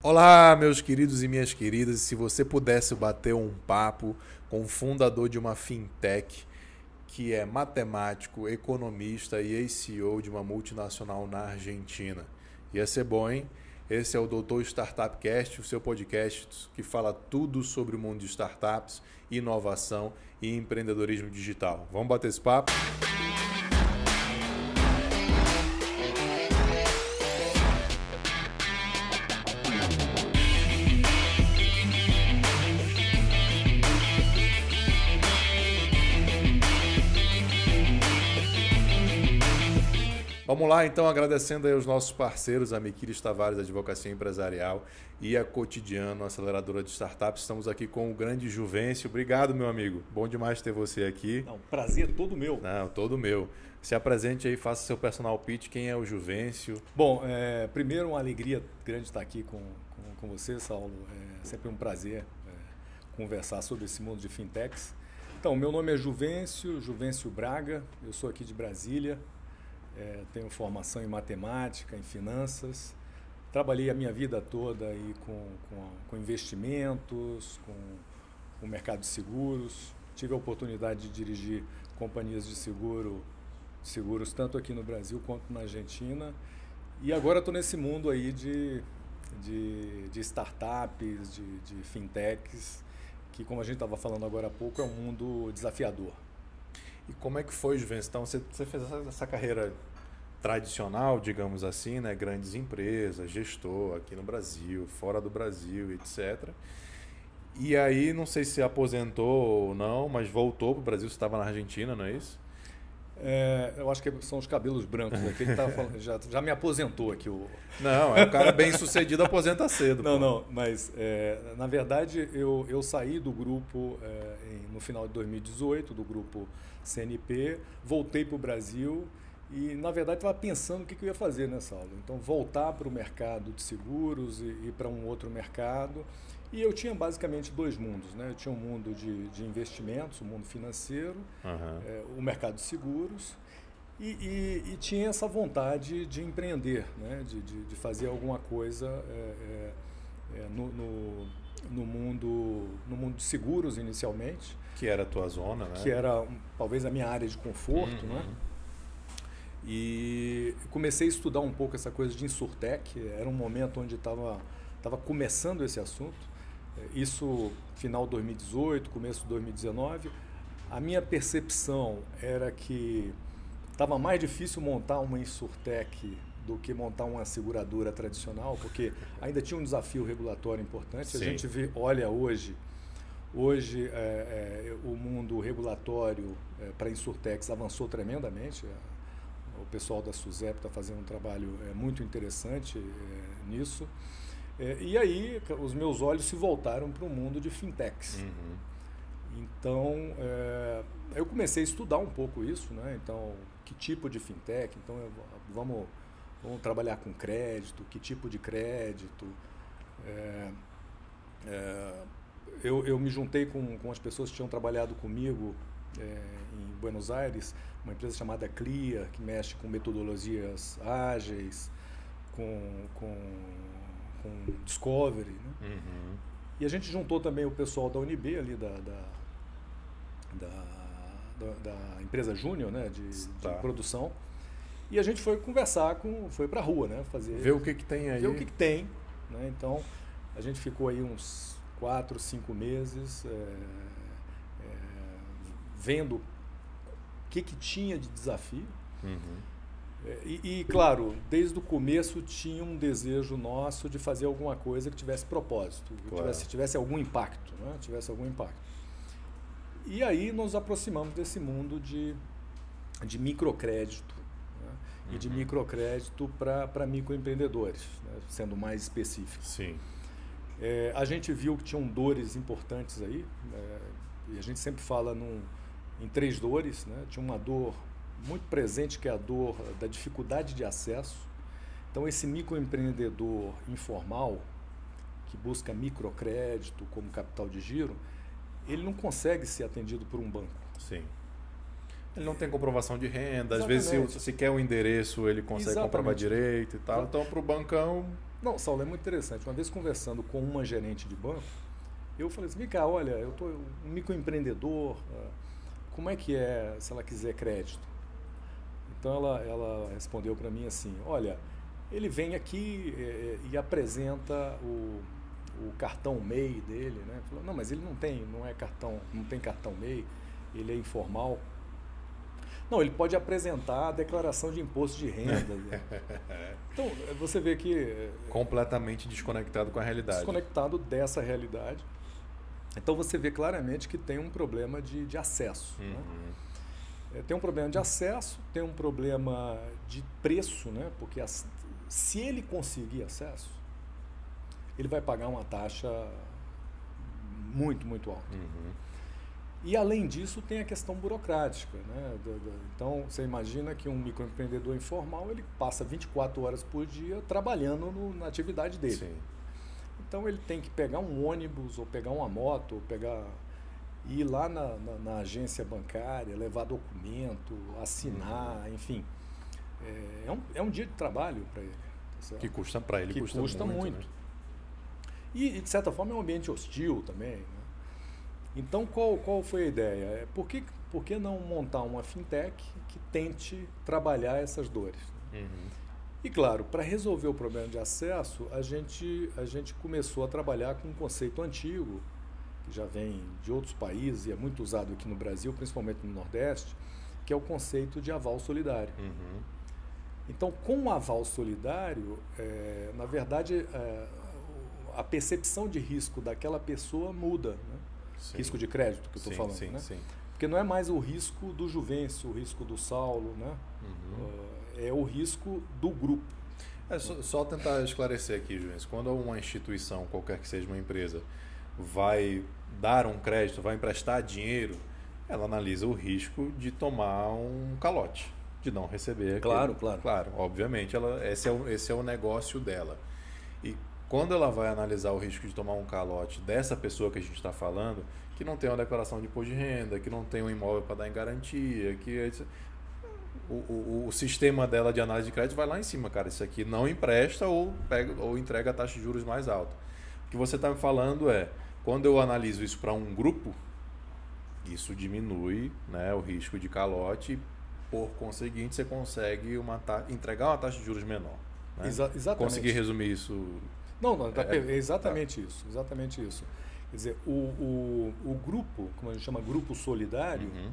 Olá, meus queridos e minhas queridas. Se você pudesse bater um papo com o fundador de uma fintech, que é matemático, economista e ex-CEO de uma multinacional na Argentina, ia ser bom, hein? Esse é o Doutor Startup Cast, o seu podcast que fala tudo sobre o mundo de startups, inovação e empreendedorismo digital. Vamos bater esse papo? Vamos lá, então, agradecendo aí aos nossos parceiros, a Miquiles Tavares, Advocacia Empresarial e a Cotidiano, aceleradora de startups. Estamos aqui com o grande Juvencio. Obrigado, meu amigo. Bom demais ter você aqui. Não, prazer todo meu. Não, todo meu. Se apresente aí, faça seu personal pitch. Quem é o Juvencio? Bom, primeiro uma alegria grande estar aqui com você, Saulo. É sempre um prazer conversar sobre esse mundo de fintechs. Então, meu nome é Juvencio Braga, eu sou aqui de Brasília. Tenho formação em matemática, em finanças. Trabalhei a minha vida toda aí com investimentos, com o mercado de seguros. Tive a oportunidade de dirigir companhias de seguros tanto aqui no Brasil quanto na Argentina. E agora estou nesse mundo aí de startups, de fintechs, que, como a gente estava falando agora há pouco, é um mundo desafiador. E como é que foi, Juvencio? Então, você fez essa carreira tradicional, digamos assim, né? Grandes empresas, gestor aqui no Brasil, fora do Brasil, etc. E aí, não sei se aposentou ou não, mas voltou para o Brasil, você estava na Argentina, não é isso? Eu acho que são os cabelos brancos aqui. Ele tá falando, já me aposentou aqui. Não, é um cara bem sucedido, aposenta cedo. Não, mas na verdade eu saí do grupo no final de 2018, do grupo CNP, voltei para o Brasil e na verdade estava pensando o que eu ia fazer nessa aula. Então voltar para o mercado de seguros e ir para um outro mercado. E eu tinha basicamente dois mundos, né? Eu tinha um mundo de investimentos, o mundo financeiro, o mercado de seguros e tinha essa vontade de empreender, né? De fazer alguma coisa no mundo de seguros inicialmente. Que era a tua zona, né? Que era talvez a minha área de conforto, né? E comecei a estudar um pouco essa coisa de insurtech. Era um momento onde estava começando esse assunto. Isso final de 2018, começo de 2019. A minha percepção era que estava mais difícil montar uma insurtech do que montar uma seguradora tradicional, porque ainda tinha um desafio regulatório importante. Sim. A gente olha hoje o mundo regulatório para insurtechs avançou tremendamente. O pessoal da SUSEP está fazendo um trabalho muito interessante nisso. E aí os meus olhos se voltaram para o mundo de fintechs. Então eu comecei a estudar um pouco isso, né? Então, que tipo de fintech? Então vamos trabalhar com crédito, que tipo de crédito? Eu me juntei com as pessoas que tinham trabalhado comigo em Buenos Aires, uma empresa chamada Clia, que mexe com metodologias ágeis, com Discovery, né? E a gente juntou também o pessoal da UNB ali da empresa Júnior, né? de produção, e a gente foi conversar foi para a rua, né? Ver o que tem aí. Ver o que tem, né? Então a gente ficou aí uns 4, 5 meses vendo o que tinha de desafio. E, claro, desde o começo tinha um desejo nosso de fazer alguma coisa que tivesse propósito, claro. tivesse algum impacto, né? Tivesse algum impacto. E aí nos aproximamos desse mundo de microcrédito, né? E de microcrédito para microempreendedores, né? Sendo mais específico. Sim. A gente viu que tinham dores importantes aí, e a gente sempre fala em 3 dores, né? Tinha uma dor muito presente, que é a dor da dificuldade de acesso. Então, esse microempreendedor informal, que busca microcrédito como capital de giro, ele não consegue ser atendido por um banco. Sim. Ele não tem comprovação de renda, Exatamente. Às vezes se quer um endereço, ele consegue comprovar direito e tal. Então, para o bancão, Não, Saulo, é muito interessante. Uma vez conversando com uma gerente de banco, eu falei assim, vem cá, olha, eu estou um microempreendedor, como é que é se ela quiser crédito? Então ela respondeu para mim assim, olha, ele vem aqui e apresenta o cartão MEI dele, né? Falou, não, mas ele não tem cartão MEI, ele é informal. Não, ele pode apresentar a declaração de imposto de renda. Então, você vê que... completamente desconectado com a realidade. Desconectado dessa realidade. Então, você vê claramente que tem um problema de acesso. Uhum. Né? Tem um problema de acesso, tem um problema de preço, né? Porque se ele conseguir acesso, ele vai pagar uma taxa muito, muito alta. Uhum. E, além disso, tem a questão burocrática. Né? Então, você imagina que um microempreendedor informal ele passa 24 horas por dia trabalhando na atividade dele. Sim. Então, ele tem que pegar um ônibus, ou pegar uma moto, ir lá na agência bancária, levar documento, assinar, enfim. É um dia de trabalho para ele. Tá, que custa para ele, custa muito. Né? E, de certa forma, é um ambiente hostil também. Né? Então, qual foi a ideia? Por que não montar uma fintech que tente trabalhar essas dores? Uhum. E, claro, para resolver o problema de acesso, a gente começou a trabalhar com um conceito antigo, que já vem de outros países e é muito usado aqui no Brasil, principalmente no Nordeste, que é o conceito de aval solidário. Uhum. Então, com o aval solidário, na verdade, a percepção de risco daquela pessoa muda, né? Sim. Risco de crédito que eu estou falando, sim, né? Sim. Porque não é mais o risco do Juvencio, o risco do Saulo, né? Uhum. É o risco do grupo. Só tentar esclarecer aqui, Juvencio. Quando uma instituição, qualquer que seja uma empresa, vai dar um crédito, vai emprestar dinheiro, ela analisa o risco de tomar um calote, de não receber. Claro. Claro, obviamente, esse é o negócio dela. E quando ela vai analisar o risco de tomar um calote dessa pessoa que a gente está falando, que não tem uma declaração de imposto de renda, que não tem um imóvel para dar em garantia, que o sistema dela de análise de crédito vai lá em cima, cara. Isso aqui não empresta ou entrega a taxa de juros mais alta. O que você está me falando quando eu analiso isso para um grupo, isso diminui, né, o risco de calote e, por conseguinte, você consegue entregar uma taxa de juros menor. Né? Exatamente. Conseguir resumir isso... Não, é exatamente isso. Exatamente isso. Quer dizer, o grupo, como a gente chama grupo solidário, uhum.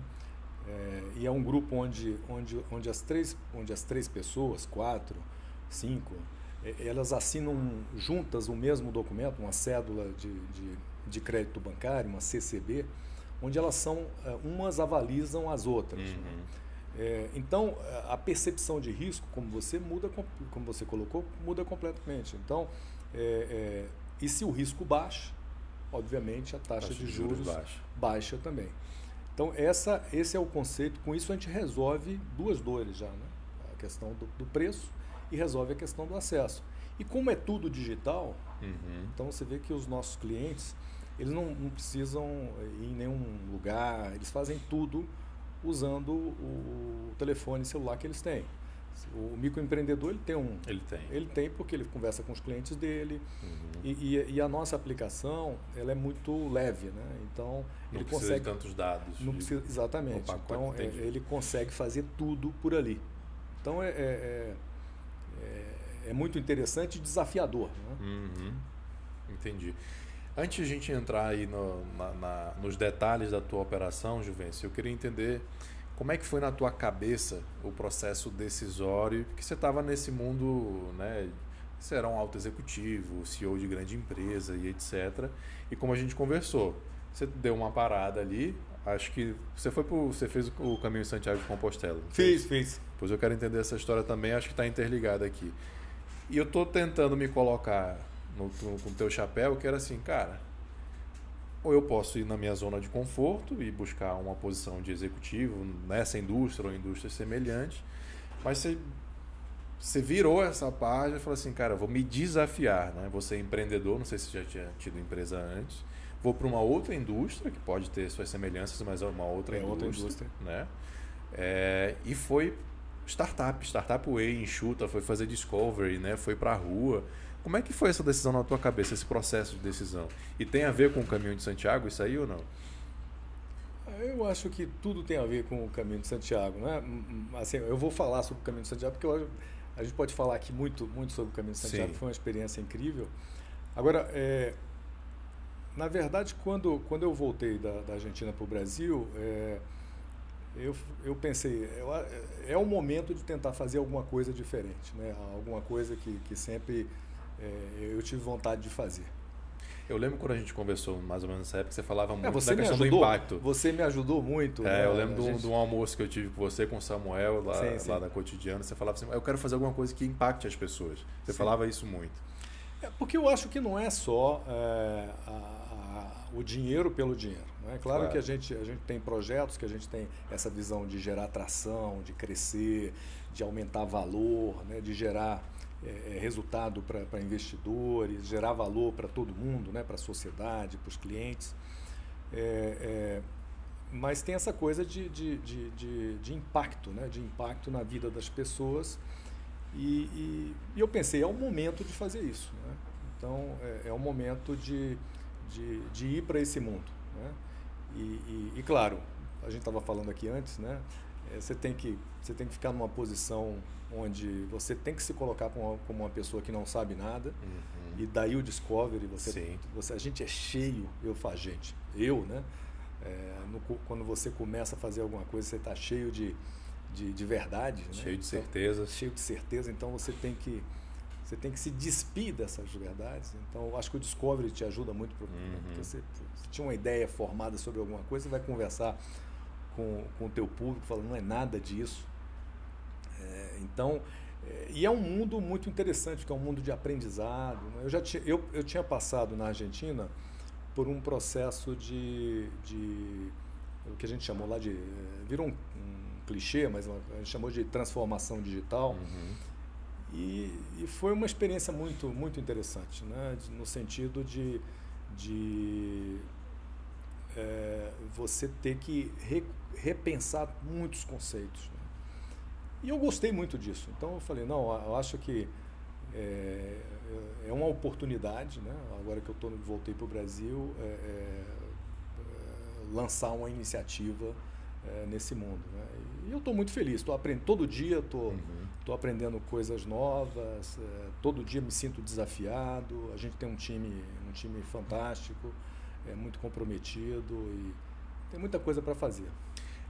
E é um grupo onde as três pessoas, 4, 5, elas assinam juntas o mesmo documento, uma cédula de crédito bancário, uma CCB, onde umas avalizam as outras. Uhum. Né? Então, a percepção de risco, como você colocou, muda completamente. Então, e se o risco baixa, obviamente a taxa de juros baixa também. Então, esse é o conceito. Com isso, a gente resolve duas dores já, né? A questão do preço e resolve a questão do acesso. E como é tudo digital, uhum. então você vê que os nossos clientes, eles não precisam ir em nenhum lugar, eles fazem tudo usando o telefone celular que eles têm. O microempreendedor ele tem porque ele conversa com os clientes dele. Uhum. E a nossa aplicação ela é muito leve, né? Então ele precisa de tantos dados. Não precisa, exatamente. Então ele consegue fazer tudo por ali. Então é muito interessante e desafiador. Né? Uhum. Entendi. Antes de a gente entrar aí nos detalhes da tua operação, Juvencio, eu queria entender como é que foi na tua cabeça o processo decisório, porque você estava nesse mundo, né? Você era um alto executivo, CEO de grande empresa e etc. E como a gente conversou, você deu uma parada ali, acho que você fez o caminho de Santiago de Compostela. Fiz. Pois eu quero entender essa história também, acho que está interligada aqui. E eu estou tentando me colocar com o teu chapéu, que era assim, cara, ou eu posso ir na minha zona de conforto e buscar uma posição de executivo nessa indústria ou indústrias semelhantes, mas você virou essa página e falou assim, cara, vou me desafiar, né? Vou ser empreendedor, não sei se você já tinha tido empresa antes, vou para uma outra indústria, que pode ter suas semelhanças, mas é uma outra indústria. Né? E foi startup way, enxuta, foi fazer discovery, né? Foi para a rua, Como é que foi essa decisão na tua cabeça, esse processo de decisão? E tem a ver com o Caminho de Santiago, isso aí ou não? Eu acho que tudo tem a ver com o Caminho de Santiago, né? Assim, eu vou falar sobre o Caminho de Santiago porque a gente pode falar aqui muito sobre o Caminho de Santiago, Sim. foi uma experiência incrível. Agora, na verdade, quando eu voltei da Argentina para o Brasil, eu pensei, é o momento de tentar fazer alguma coisa diferente, né? Alguma coisa que sempre eu tive vontade de fazer. Eu lembro quando a gente conversou mais ou menos nessa época, você falava muito Você da questão me ajudou, do impacto. Você me ajudou muito. Né? Eu lembro de um almoço que eu tive com você, com o Samuel, lá da Cotidiano. Você falava assim, eu quero fazer alguma coisa que impacte as pessoas. Você falava isso muito. Porque eu acho que não é só o dinheiro pelo dinheiro. Né? Claro que a gente tem projetos, que a gente tem essa visão de gerar atração, de crescer, de aumentar valor, né? De gerar resultado para investidores, gerar valor para todo mundo, né? Para a sociedade, para os clientes. Mas tem essa coisa de impacto, né? De impacto na vida das pessoas. E eu pensei, é o momento de fazer isso. Né? Então, é o momento de ir para esse mundo. Né? E claro, a gente estava falando aqui antes, né? Você tem que ficar numa posição onde você tem que se colocar como uma pessoa que não sabe nada. Uhum. E daí o Discovery, a gente é cheio, né? Quando você começa a fazer alguma coisa, você está cheio de verdade. Cheio né? de certeza. Cheio de certeza, então você tem que se despir dessas verdades. Então, eu acho que o Discovery te ajuda muito, porque você tinha uma ideia formada sobre alguma coisa, você vai conversar com o teu público, falando, não é nada disso. E é um mundo muito interessante, porque é um mundo de aprendizado. Né? Eu tinha passado na Argentina por um processo de o que a gente chamou lá virou um clichê, mas a gente chamou de transformação digital. Uhum. E foi uma experiência muito, muito interessante, né? No sentido de você ter que repensar muitos conceitos. Né? E eu gostei muito disso. Então eu falei, não, eu acho que é uma oportunidade, né? Agora que eu voltei para o Brasil, lançar uma iniciativa nesse mundo. Né? E eu estou muito feliz, estou aprendendo todo dia, estou aprendendo coisas novas, todo dia me sinto desafiado. A gente tem um time fantástico, muito comprometido e tem muita coisa para fazer.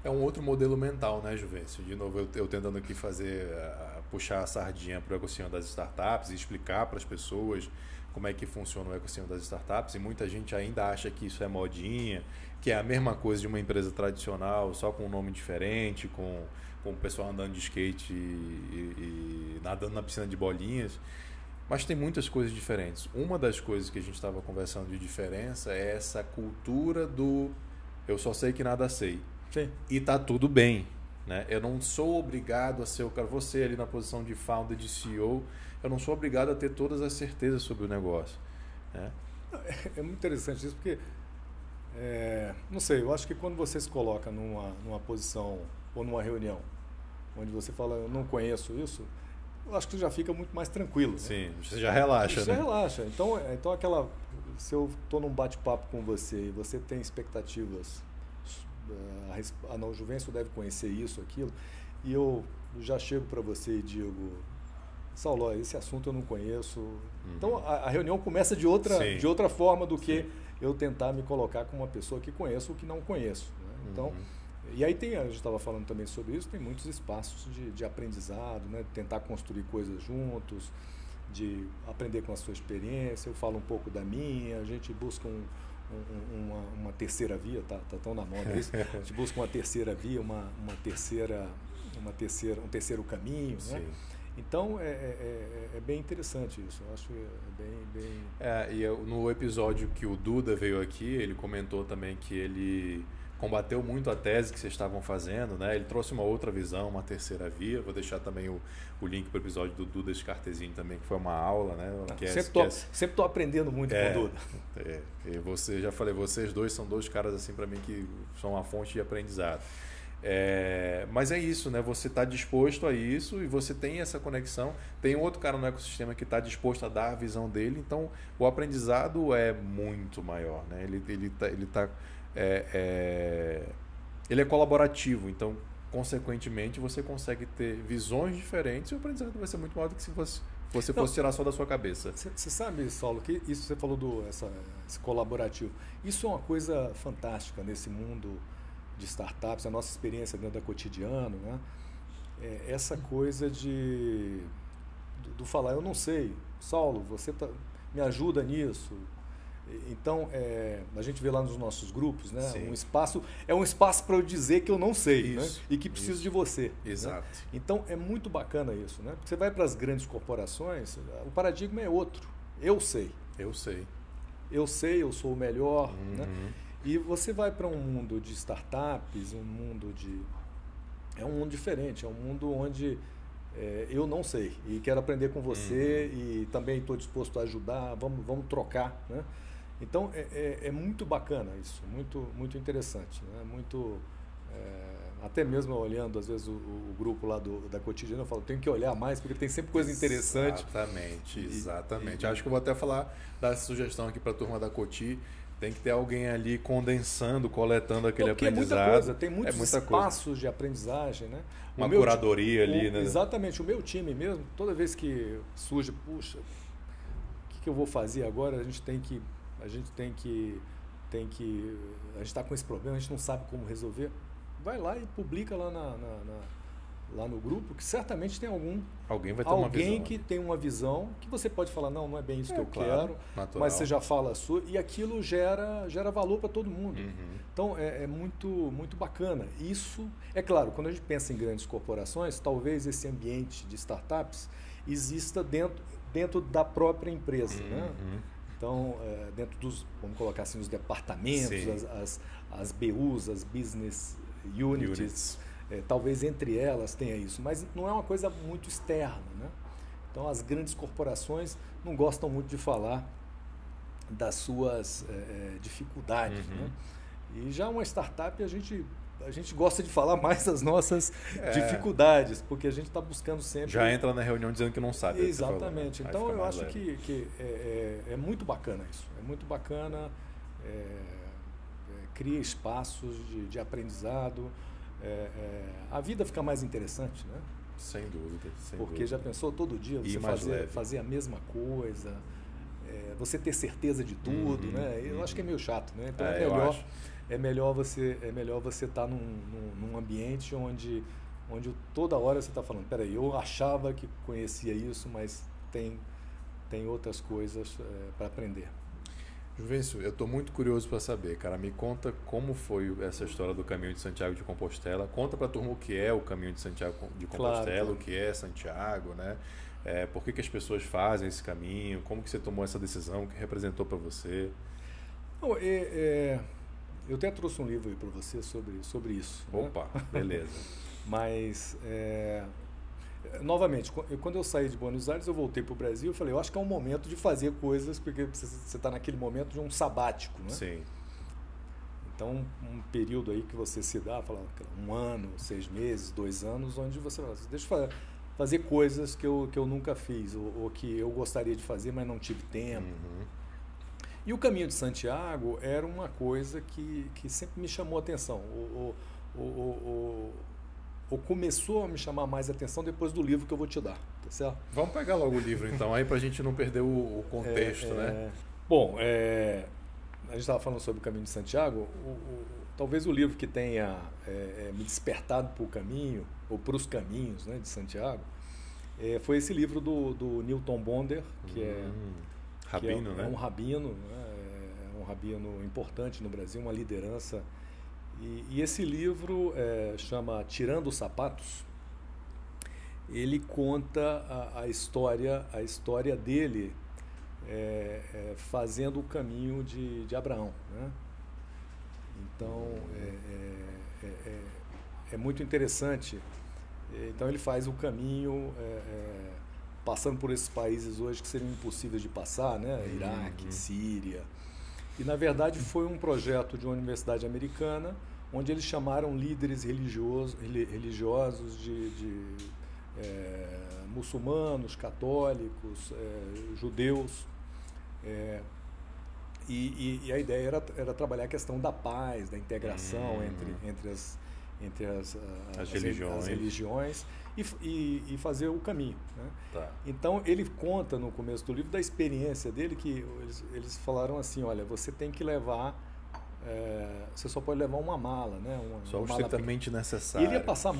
É um outro modelo mental, né, Juvencio? De novo, eu tentando aqui puxar a sardinha para o ecossistema das startups e explicar para as pessoas como é que funciona o ecossistema das startups, e muita gente ainda acha que isso é modinha, que é a mesma coisa de uma empresa tradicional, só com um nome diferente, com o pessoal andando de skate e nadando na piscina de bolinhas. Mas tem muitas coisas diferentes. Uma das coisas que a gente estava conversando de diferença é essa cultura do eu só sei que nada sei. Sim. E tá tudo bem. Né? Eu não sou obrigado a ser o cara, você ali na posição de founder, de CEO, eu não sou obrigado a ter todas as certezas sobre o negócio. Né? É muito interessante isso, porque não sei, eu acho que quando você se coloca numa posição ou numa reunião onde você fala, eu não conheço isso, eu acho que você já fica muito mais tranquilo. Sim, né? você já relaxa. Você né? relaxa. Então se eu estou num bate-papo com você e você tem expectativas, o Juvencio deve conhecer isso, aquilo, e eu já chego para você e digo, Saulo, esse assunto eu não conheço. Uhum. Então a reunião começa de outra forma do que eu tentar me colocar como uma pessoa que conheço o que não conheço. Né? Então, e aí a gente estava falando também sobre isso, tem muitos espaços de aprendizado, né? De tentar construir coisas juntos, de aprender com a sua experiência. Eu falo um pouco da minha, a gente busca uma terceira via, tá tão na moda isso. A gente busca uma terceira via, um terceiro caminho, né? Então é bem interessante isso. Eu acho bem. No episódio que o Duda veio aqui, ele comentou também que ele combateu muito a tese que vocês estavam fazendo, né? Ele trouxe uma outra visão, uma terceira via. Vou deixar também o link para o episódio do Duda Scartesini também, que foi uma aula, né? Sempre estou aprendendo muito com o Duda. E já falei, vocês dois são dois caras assim para mim que são uma fonte de aprendizado. Mas é isso, né? Você está disposto a isso e você tem essa conexão. Tem outro cara no ecossistema que está disposto a dar a visão dele, então o aprendizado é muito maior, né? Ele é colaborativo, então consequentemente você consegue ter visões diferentes e o aprendizado vai ser muito maior do que se você fosse tirar só da sua cabeça. Você sabe, Saulo, que isso você falou esse colaborativo. Isso é uma coisa fantástica nesse mundo de startups, a nossa experiência dentro da Cotidiano, né? Essa coisa do falar, eu não sei, Saulo, você me ajuda nisso. Então, a gente vê lá nos nossos grupos, né? Um espaço para eu dizer que eu não sei, né? E que preciso de você. Exato. Né? Então, é muito bacana isso, né? Porque você vai para as grandes corporações, o paradigma é outro. Eu sei. Eu sei. Eu sei, eu sou o melhor, né? E você vai para um mundo de startups, é um mundo diferente, é um mundo onde eu não sei e quero aprender com você e também estou disposto a ajudar, vamos trocar, né? Então é muito bacana isso, muito, muito interessante, né? Muito, até mesmo olhando às vezes o grupo lá da Cotidiana, eu falo, tenho que olhar mais porque tem sempre coisa interessante. Exatamente. Acho que eu vou até falar, dar essa sugestão aqui para a turma da Coti. Tem que ter alguém ali condensando, coletando aquele aprendizado. É muita coisa, tem muitos espaços de aprendizagem, né? Uma curadoria ali, né? Exatamente. O meu time mesmo, toda vez que surge, puxa, o que eu vou fazer agora? A gente está com esse problema, a gente não sabe como resolver. Vai lá e publica lá lá no grupo, que certamente tem alguém vai ter uma visão, que tem uma visão que você pode falar, não é bem isso que eu quero, natural. mas você já fala a sua, e aquilo gera valor para todo mundo. Então é muito, muito bacana. Isso, é claro, quando a gente pensa em grandes corporações, talvez esse ambiente de startups exista dentro da própria empresa, né? Então, dentro vamos colocar assim, os departamentos, as BUs, as Business Units. Talvez entre elas tenha isso, mas não é uma coisa muito externa, né? Então as grandes corporações não gostam muito de falar das suas dificuldades, né? E já uma startup a gente gosta de falar mais das nossas dificuldades, porque a gente está buscando sempre... Já entra na reunião dizendo que não sabe. Exatamente. Então eu acho que é muito bacana isso, é muito bacana, cria espaços de aprendizado. A vida fica mais interessante, né? Sem dúvida. Porque já pensou todo dia você fazer a mesma coisa, você ter certeza de tudo, né? Eu acho que é meio chato, né? Então é melhor você estar num ambiente onde toda hora você está falando, peraí, eu achava que conhecia isso, mas tem outras coisas para aprender. Juvencio, eu estou muito curioso para saber, cara. Me conta como foi essa história do Caminho de Santiago de Compostela. Conta para a turma o que é o Caminho de Santiago de Compostela, claro. O que é Santiago, né? Por que as pessoas fazem esse caminho? Como que você tomou essa decisão? O que representou para você? Bom, eu até trouxe um livro aí para você sobre isso. Opa, né? Beleza. Mas... novamente, quando eu saí de Buenos Aires, eu voltei para o Brasil e falei, eu acho que é um momento de fazer coisas, porque você está naquele momento de um sabático, né? Sim. Então, um período aí que você se dá, fala, 1 ano, 6 meses, 2 anos, onde você fala, deixa eu fazer coisas que eu nunca fiz, ou que eu gostaria de fazer, mas não tive tempo. E o Caminho de Santiago era uma coisa que sempre me chamou a atenção. Ou começou a me chamar mais atenção depois do livro que eu vou te dar, tá certo? Vamos pegar logo o livro então, aí pra gente não perder o contexto, né? Bom, a gente estava falando sobre o Caminho de Santiago, talvez o livro que tenha me despertado para o caminho, ou para os caminhos, né, de Santiago, foi esse livro do Newton Bonder, que rabino, né? É um rabino, né? É um rabino importante no Brasil, uma liderança. E esse livro chama Tirando os Sapatos. Ele conta a história dele fazendo o caminho de Abraão, né? Então é muito interessante. Então ele faz o caminho passando por esses países hoje que seriam impossíveis de passar, né? Iraque, Síria. E na verdade foi um projeto de uma universidade americana, onde eles chamaram líderes religiosos de muçulmanos, católicos, judeus. E a ideia era trabalhar a questão da paz, da integração entre as religiões e fazer o caminho, né? Tá. Então ele conta no começo do livro da experiência dele, que eles falaram assim, olha, você tem que levar, você só pode levar uma mala, né? Só uma estritamente mala. necessário. Ele ia passar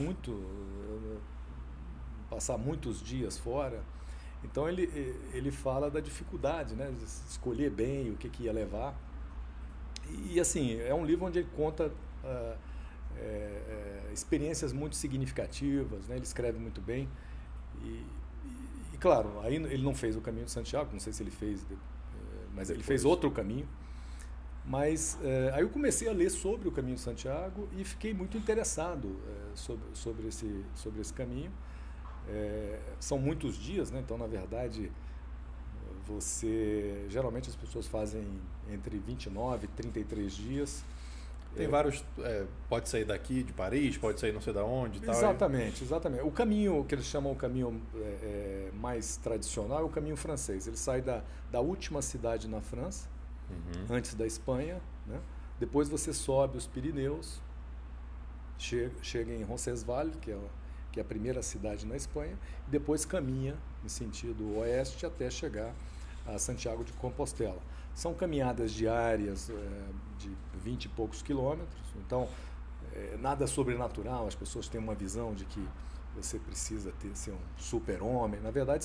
muitos dias fora. Então ele fala da dificuldade, né, de escolher bem o que ia levar. E assim, é um livro onde ele conta experiências muito significativas, né? Ele escreve muito bem. E claro, aí ele não fez o Caminho de Santiago, não sei se ele fez, mas ele fez outro caminho. Mas aí eu comecei a ler sobre o Caminho de Santiago e fiquei muito interessado sobre esse caminho. São muitos dias, né? Então, na verdade, geralmente as pessoas fazem entre 29 e 33 dias. Tem vários, pode sair daqui de Paris, pode sair não sei da onde e tal. Exatamente. O caminho que eles chamam o caminho mais tradicional é o caminho francês. Ele sai da última cidade na França, antes da Espanha, né? Depois você sobe os Pirineus, chega em Roncesvalles, que é a primeira cidade na Espanha, e depois caminha em sentido oeste até chegar a Santiago de Compostela. São caminhadas diárias de 20 e poucos quilômetros, então nada sobrenatural, as pessoas têm uma visão de que você precisa ser um super-homem. Na verdade,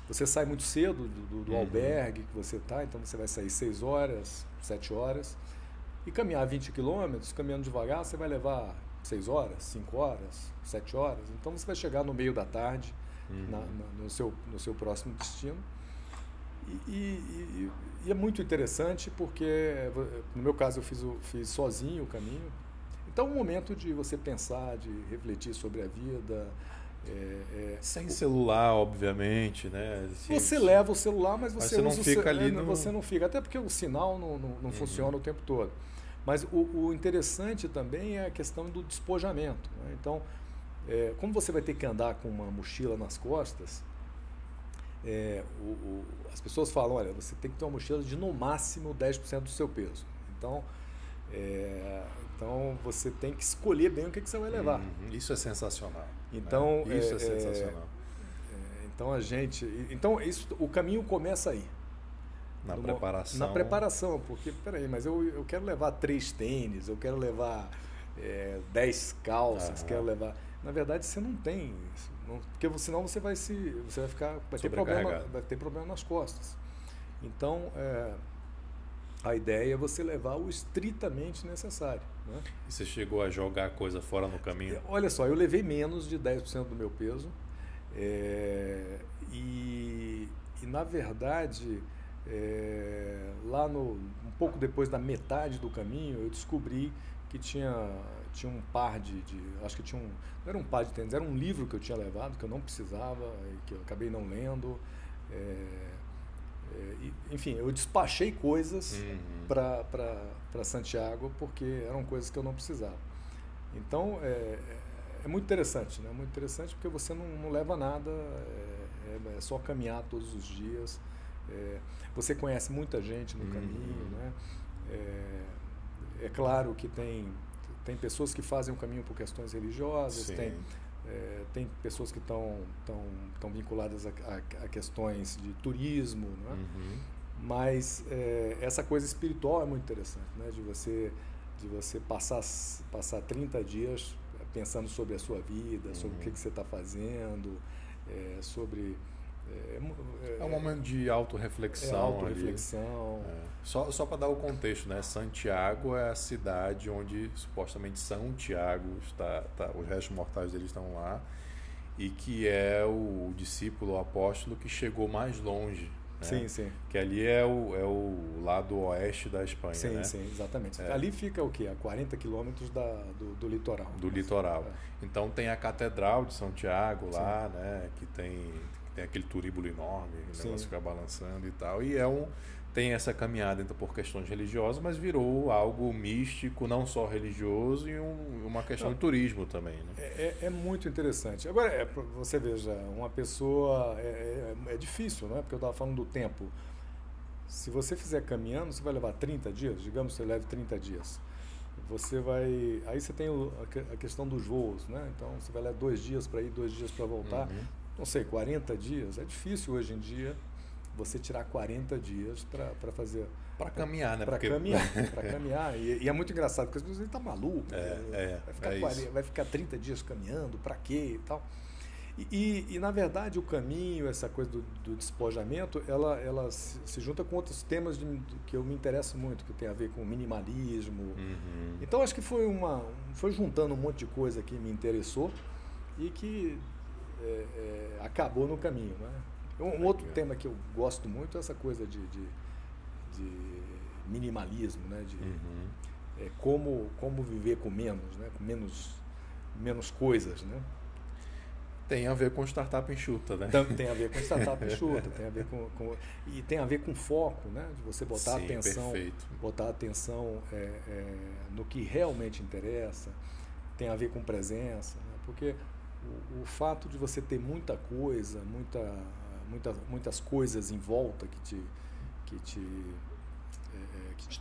você sai muito cedo do albergue que você está, então você vai sair 6 horas, 7 horas, e caminhar 20 quilômetros, caminhando devagar, você vai levar 6 horas, 5 horas, 7 horas. Então você vai chegar no meio da tarde no seu próximo destino. E é muito interessante porque, no meu caso, eu fiz sozinho o caminho. Então é um momento de você pensar, de refletir sobre a vida. Sem celular, obviamente, né? Você leva o celular, mas você não usa fica ali. Você não fica, até porque o sinal não funciona o tempo todo. Mas o interessante também é a questão do despojamento, né? Então, como você vai ter que andar com uma mochila nas costas, as pessoas falam, olha, você tem que ter uma mochila de no máximo 10% do seu peso. Então você tem que escolher bem o que você vai levar. Isso é sensacional. Então, isso é sensacional. O caminho começa aí. Preparação. Na preparação, porque, peraí, mas eu quero levar 3 tênis, eu quero levar 10 calças, quero levar... Na verdade, você não tem, porque senão você vai ter problema nas costas. Então, a ideia é você levar o estritamente necessário, né? E você chegou a jogar coisa fora no caminho? Olha só, eu levei menos de 10% do meu peso, e na verdade... lá um pouco depois da metade do caminho, eu descobri que tinha um par acho que tinha não era um par de tênis, era um livro que eu tinha levado, que eu não precisava, que eu acabei não lendo. Enfim, eu despachei coisas para Santiago porque eram coisas que eu não precisava. Então, é muito interessante, né? Muito interessante porque você não leva nada, é só caminhar todos os dias. Você conhece muita gente no caminho, né? É claro que tem pessoas que fazem o caminho por questões religiosas, tem pessoas que estão vinculadas a questões de turismo, né? Mas essa coisa espiritual é muito interessante, né? De você passar 30 dias pensando sobre a sua vida, sobre o que você está fazendo, sobre... É um momento de autorreflexão. Autorreflexão. Só para dar o contexto, né? Santiago é a cidade onde supostamente São Tiago está, os restos mortais dele estão lá, e que é o discípulo, o apóstolo que chegou mais longe. Né? Sim. Que ali é o lado oeste da Espanha. Sim, exatamente. Ali fica o quê? A 40 quilômetros do litoral. Do litoral. Então tem a Catedral de São Tiago lá, né? Que tem aquele turíbulo enorme, o negócio fica balançando e tal. E tem essa caminhada então, por questões religiosas, mas virou algo místico, não só religioso, e uma questão de turismo também. Né? É muito interessante. Agora, você veja, uma pessoa... É difícil, né? Porque eu estava falando do tempo. Se você fizer caminhando, você vai levar 30 dias, digamos que você leve 30 dias. Você vai... Aí você tem a questão dos voos, né? Então, você vai levar 2 dias para ir, 2 dias para voltar. Não sei, 40 dias. É difícil hoje em dia você tirar 40 dias para fazer... Para caminhar, né? Para caminhar. E é muito engraçado, porque as pessoas dizem, tá maluco? Vai ficar 30 dias caminhando, para quê e tal. E, na verdade, o caminho, essa coisa do despojamento, ela se junta com outros temas que eu me interesso muito, que tem a ver com minimalismo. Então, acho que foi juntando um monte de coisa que me interessou e que acabou no caminho. Né? Um outro tema que eu gosto muito é essa coisa de minimalismo, né? Como viver com menos, né? Com menos coisas, né? Tem a ver com startup enxuta, né? Tem a ver com startup enxuta, e tem a ver com foco, né? De você botar atenção no que realmente interessa, tem a ver com presença, né? Porque o fato de você ter muita coisa, muitas coisas em volta que te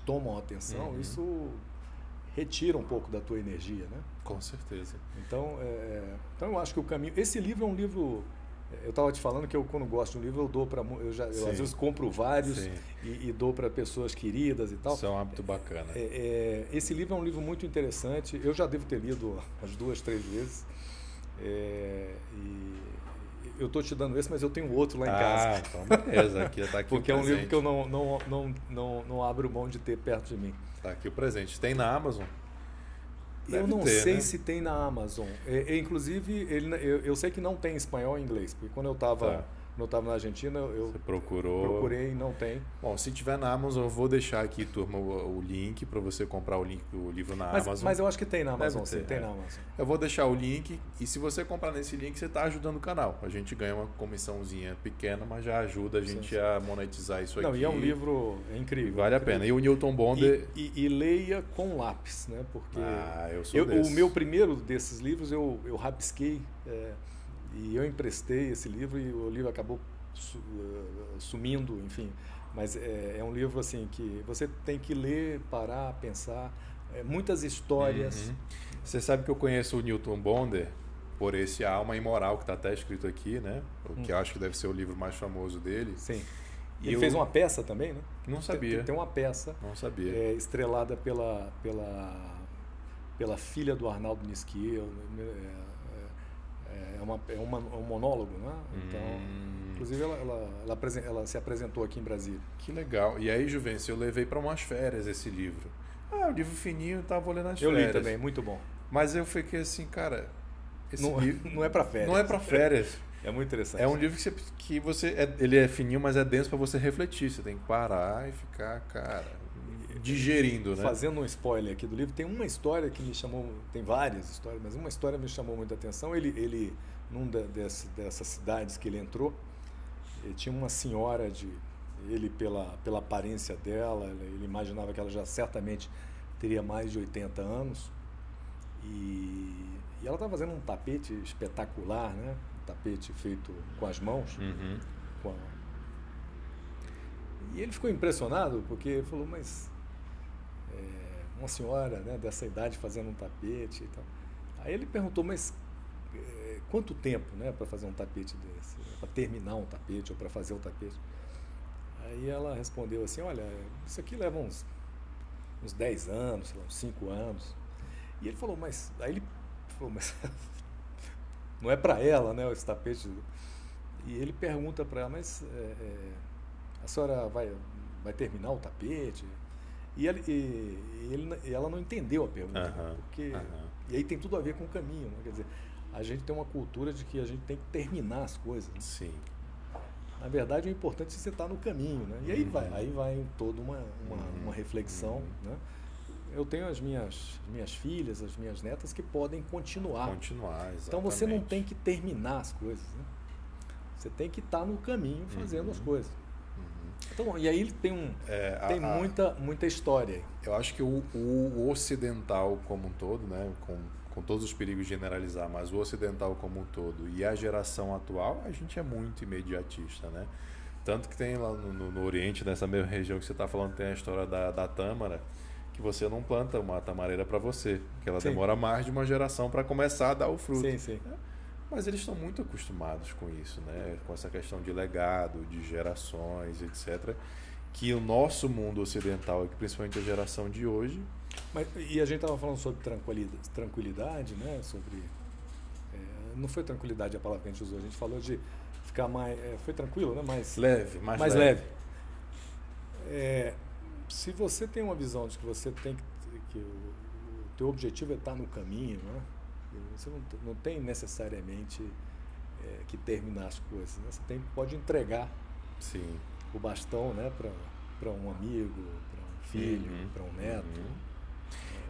tomam a atenção, isso retira um pouco da tua energia, né? Com certeza. Então eu acho que o caminho... Esse livro é um livro... Eu estava te falando que eu, quando gosto de um livro, eu dou para... Eu às vezes compro vários e dou para pessoas queridas e tal. Isso é um hábito bacana. Esse livro é um livro muito interessante. Eu já devo ter lido umas 2, 3 vezes. E eu estou te dando esse, mas eu tenho outro lá em casa. Então beleza. Aqui está aqui porque é um livro que eu não abro mão de ter perto de mim. Está aqui o presente. Tem na Amazon? Eu não sei se tem na Amazon. Inclusive, eu sei que não tem em espanhol e inglês, porque quando eu estava na Argentina, Você procurei e não tem. Bom, se tiver na Amazon, eu vou deixar aqui, turma, o link para você comprar o livro na Amazon. Mas eu acho que tem na Amazon, sim, tem na Amazon. Eu vou deixar o link, e se você comprar nesse link, você está ajudando o canal. A gente ganha uma comissãozinha pequena, mas já ajuda a gente a monetizar isso aqui. E é um livro incrível. Vale a pena. E o Newton Bonder... E leia com lápis, né? Porque o meu primeiro desses livros eu rabisquei, e eu emprestei esse livro e o livro acabou sumindo, enfim. Mas é um livro assim que você tem que ler, parar, pensar, muitas histórias. Você sabe que eu conheço o Newton Bonder por esse Alma Imoral, que está até escrito aqui, né? O que eu acho que deve ser o livro mais famoso dele. Sim. E ele fez uma peça também, né? Não sabia. Tem uma peça. Não sabia. Estrelada pela filha do Arnaldo Nisquiel. É um monólogo, né? Então, inclusive ela se apresentou aqui em Brasília. Que legal. E aí, Juvencio, eu levei para umas férias esse livro. O livro fininho, estava olhando as férias. Eu li também, muito bom. Mas eu fiquei assim, cara, livro não é para férias. Não é para férias. É muito interessante. É um livro que você ele é fininho, mas é denso para você refletir. Você tem que parar e ficar, cara, digerindo, né? Fazendo um spoiler aqui do livro, tem uma história que me chamou, tem várias histórias, mas uma história me chamou muita atenção. Ele dessas cidades que ele entrou, ele tinha uma senhora ele pela aparência dela, ele imaginava que ela já certamente teria mais de 80 anos, e ela estava fazendo um tapete espetacular, né? Um tapete feito com as mãos. E ele ficou impressionado, porque ele falou, mas uma senhora, né, dessa idade fazendo um tapete e tal. Aí ele perguntou, mas quanto tempo, né, para fazer um tapete desse? Para terminar um tapete ou para fazer o tapete? Aí ela respondeu assim, olha, isso aqui leva uns 10 anos, sei lá, uns 5 anos. E ele falou, mas não é para ela, né, esse tapete. E ele pergunta para ela, mas a senhora vai terminar o tapete? E ela não entendeu a pergunta, porque e aí tem tudo a ver com o caminho, né? Quer dizer, a gente tem uma cultura de que a gente tem que terminar as coisas, né? Sim. Na verdade, o importante é você estar no caminho, né? E aí vai toda uma reflexão, né? Eu tenho as minhas filhas, as minhas netas que podem continuar. Exatamente. Então você não tem que terminar as coisas, né? Você tem que estar no caminho fazendo as coisas. Então, e aí ele tem muita história. Eu acho que o ocidental como um todo, né, com todos os perigos de generalizar, mas o ocidental como um todo e a geração atual, a gente é muito imediatista, né? Tanto que tem lá no Oriente, nessa mesma região que você está falando, tem a história da tâmara, que você não planta uma tamareira para você, que ela demora mais de uma geração para começar a dar o fruto. Sim, sim. Mas eles estão muito acostumados com isso, né? Com essa questão de legado, de gerações, etc. Que o nosso mundo ocidental, principalmente a geração de hoje... E a gente estava falando sobre tranquilidade, né? Não foi tranquilidade a palavra que a gente usou, a gente falou de ficar mais... foi tranquilo, né? Mais leve. Se você tem uma visão de que você tem que o teu objetivo é estar no caminho, né? Você não tem necessariamente que terminar as coisas, né? Você pode entregar o bastão, né, para um amigo, para um filho, para um neto,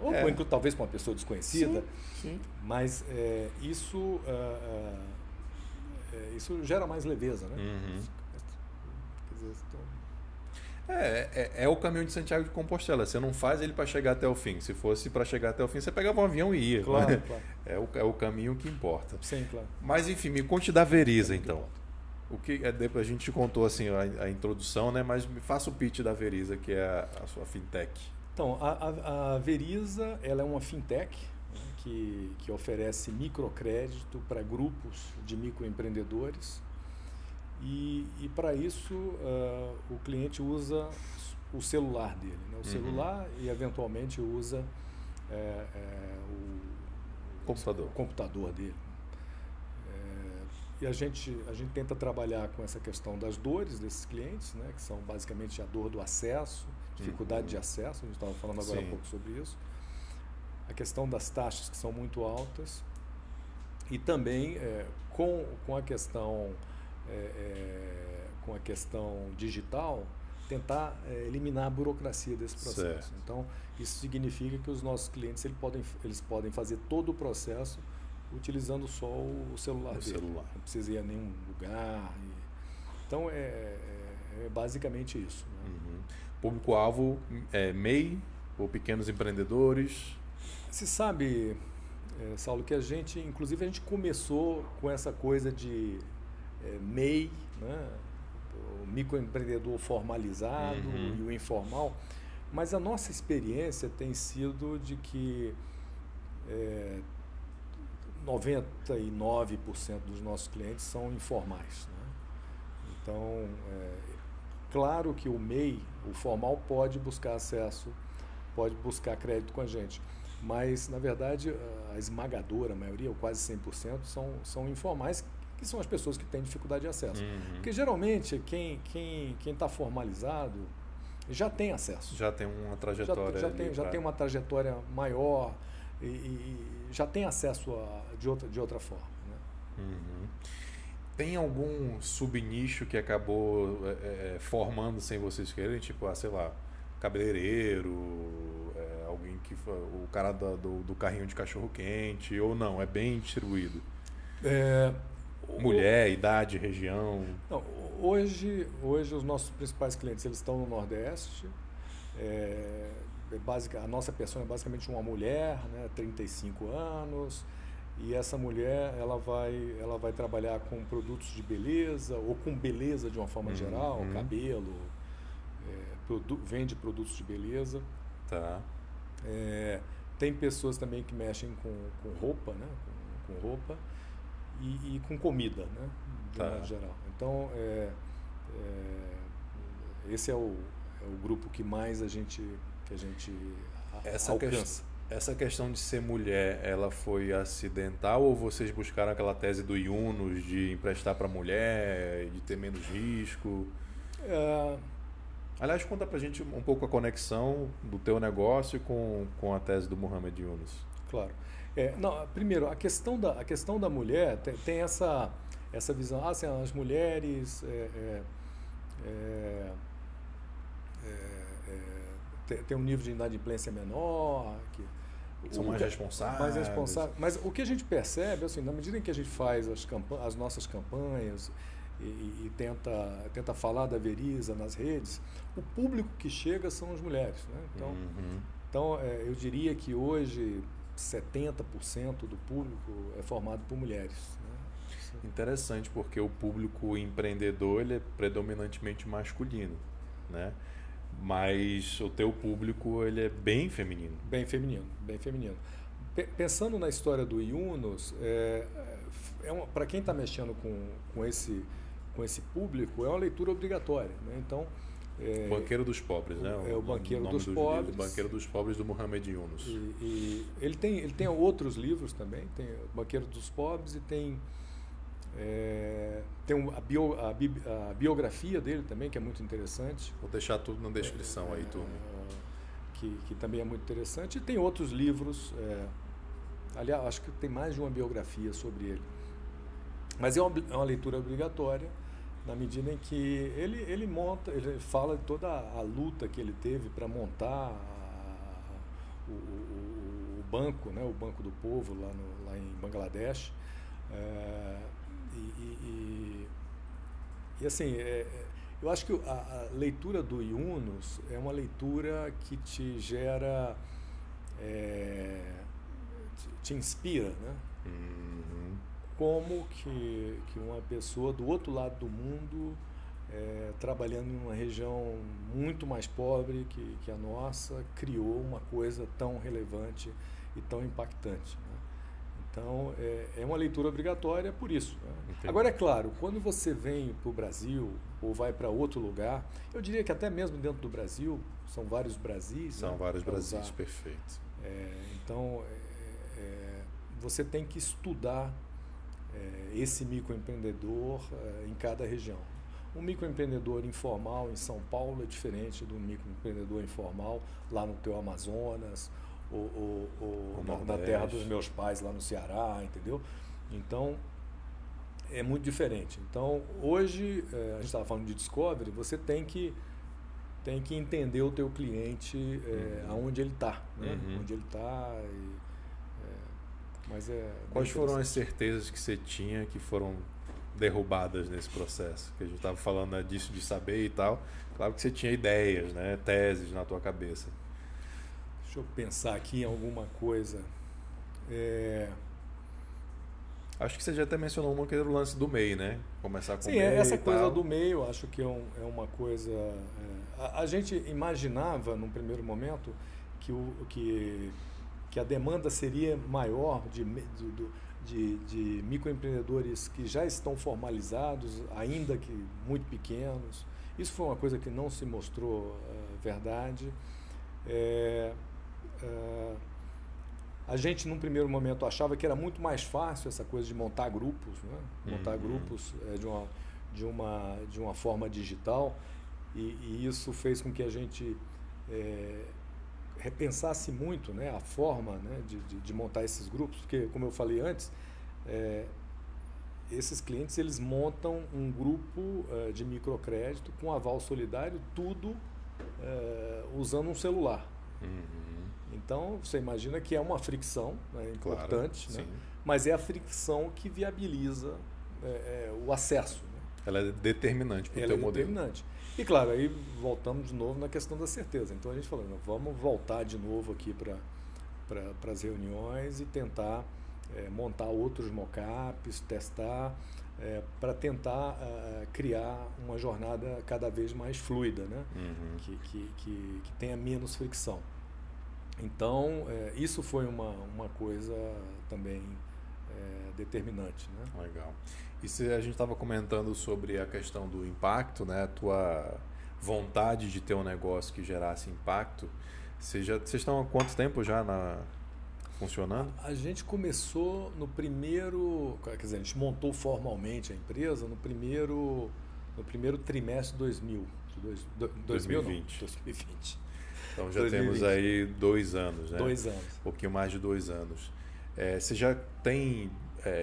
ou talvez para uma pessoa desconhecida. Sim. Mas isso gera mais leveza, né? Quer dizer, É o caminho de Santiago de Compostela. Você não faz ele para chegar até o fim. Se fosse para chegar até o fim, você pegava um avião e ia. Claro, né? claro. É o caminho que importa. Sim, claro. Mas enfim, me conte da Veriza, então. Depois a gente te contou assim a introdução, né? Mas me faça o pitch da Veriza, que é a sua fintech. Então, a Veriza, ela é uma fintech, né, que oferece microcrédito para grupos de microempreendedores. E para isso o cliente usa o celular dele, né? O celular e eventualmente usa o computador dele. E a gente tenta trabalhar com essa questão das dores desses clientes, né? Que são basicamente a dor do acesso, dificuldade de acesso, a gente estava falando agora há pouco sobre isso, a questão das taxas que são muito altas e também com a questão digital, tentar eliminar a burocracia desse processo. Certo. Então, isso significa que os nossos clientes eles podem fazer todo o processo utilizando só o celular dele. Não precisa ir a nenhum lugar. Então, é basicamente isso. Né? Público-alvo é MEI ou pequenos empreendedores? Você sabe, Saulo, que inclusive a gente começou com essa coisa de MEI, né? O microempreendedor formalizado e o informal, mas a nossa experiência tem sido de que 99% dos nossos clientes são informais, né? Então, claro que o MEI, o formal, pode buscar acesso, pode buscar crédito com a gente, mas, na verdade, a esmagadora maioria, ou quase 100%, são informais, que são as pessoas que têm dificuldade de acesso. Porque, geralmente, quem está formalizado já tem acesso. Já tem uma trajetória. Já tem uma trajetória maior e já tem acesso de outra forma. Né? Tem algum subnicho que acabou formando sem vocês quererem? Tipo, sei lá, cabeleireiro, alguém o cara do carrinho de cachorro-quente, ou não? É bem distribuído? Mulher, idade, região? Não, hoje os nossos principais clientes eles estão no Nordeste. A nossa pessoa é basicamente uma mulher, né, 35 anos, e essa mulher ela vai trabalhar com produtos de beleza ou com beleza de uma forma geral, cabelo, vende produtos de beleza. Tá. Tem pessoas também que mexem com roupa, né, com roupa e com comida, né, de modo geral. Então esse é o grupo que mais a gente alcança. Essa questão de ser mulher, ela foi acidental ou vocês buscaram aquela tese do Yunus de emprestar para mulher, de ter menos risco? Aliás, conta pra gente um pouco a conexão do teu negócio com a tese do Muhammad Yunus. Claro. Primeiro, a questão da mulher tem essa visão, assim, as mulheres tem um nível de inadimplência menor, são mais responsáveis. Mas o que a gente percebe, assim, na medida em que a gente faz as nossas campanhas, e tenta falar da Verysa nas redes, o público que chega são as mulheres, né? Então eu diria que hoje 70% do público é formado por mulheres, né? Interessante, porque o público empreendedor ele é predominantemente masculino, né? Mas o teu público ele é bem feminino. Bem feminino, bem feminino. Pensando na história do Yunus, para quem está mexendo com esse público, é uma leitura obrigatória, né? Então, Banqueiro dos Pobres, né? O Banqueiro dos Pobres. Banqueiro dos Pobres do Muhammad Yunus. E ele tem outros livros também, tem o Banqueiro dos Pobres e tem a biografia dele também, que é muito interessante. Vou deixar tudo na descrição aí, turma. Que também é muito interessante. E tem outros livros, aliás, acho que tem mais de uma biografia sobre ele. Mas é uma leitura obrigatória, na medida em que ele fala de toda a luta que ele teve para montar o banco, né, o Banco do Povo lá em Bangladesh. E assim, eu acho que a leitura do Yunus é uma leitura que te gera, te inspira, né? Como que uma pessoa do outro lado do mundo, trabalhando em uma região muito mais pobre que a nossa, criou uma coisa tão relevante e tão impactante, né? Então, é uma leitura obrigatória por isso, né? Agora, é claro, quando você vem para o Brasil ou vai para outro lugar, eu diria que até mesmo dentro do Brasil, são vários Brasis. São, né? Vários Brasis, perfeito. Então, você tem que estudar esse microempreendedor em cada região. Um microempreendedor informal em São Paulo é diferente do microempreendedor informal lá no teu Amazonas, ou na terra dos meus pais lá no Ceará, entendeu? Então, é muito diferente. Então, hoje, a gente estava falando de Discovery, você tem que entender o teu cliente, aonde ele está, né? Onde ele está. Quais foram as certezas que você tinha que foram derrubadas nesse processo? Que a gente estava falando, né, disso de saber e tal. Claro que você tinha ideias, né, teses na tua cabeça. Deixa eu pensar aqui em alguma coisa. Acho que você já até mencionou uma que era o lance do MEI, né? Começar com o MEI. Sim, essa coisa do MEI, eu acho que é uma coisa... A gente imaginava, num primeiro momento, que a demanda seria maior de microempreendedores que já estão formalizados, ainda que muito pequenos. Isso foi uma coisa que não se mostrou verdade. A gente, num primeiro momento, achava que era muito mais fácil essa coisa de montar grupos, né? Montar grupos de uma forma digital, e isso fez com que a gente repensasse muito, né, a forma, né, de montar esses grupos, porque, como eu falei antes, esses clientes eles montam um grupo de microcrédito com aval solidário, tudo usando um celular. Então, você imagina que é uma fricção, né, importante, claro, né? Mas é a fricção que viabiliza o acesso, né? Ela é determinante para o teu modelo. Determinante. E, claro, aí voltamos de novo na questão da certeza. Então, a gente falou, vamos voltar de novo aqui para as reuniões e tentar montar outros mockups, testar, para tentar criar uma jornada cada vez mais fluida, né? Que tenha menos fricção. Então, isso foi uma coisa também determinante, né? Legal. E se a gente estava comentando sobre a questão do impacto, né? A tua vontade de ter um negócio que gerasse impacto, vocês estão há quanto tempo já funcionando? A gente começou no primeiro... Quer dizer, a gente montou formalmente a empresa no primeiro trimestre de 2020. Então já 2020. Temos aí 2 anos, né? 2 anos. Um pouquinho mais de 2 anos. Você já tem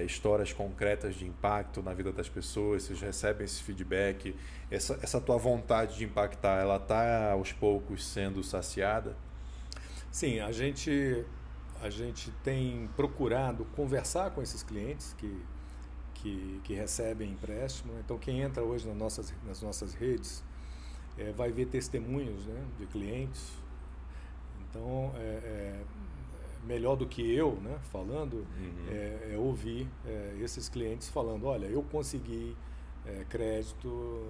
histórias concretas de impacto na vida das pessoas? Vocês recebem esse feedback? Essa tua vontade de impactar, ela está aos poucos sendo saciada? Sim, a gente tem procurado conversar com esses clientes que que recebem empréstimo. Então, quem entra hoje nas nossas redes vai ver testemunhos, né, de clientes. Então, melhor do que eu, né, falando, ouvir esses clientes falando, olha, eu consegui crédito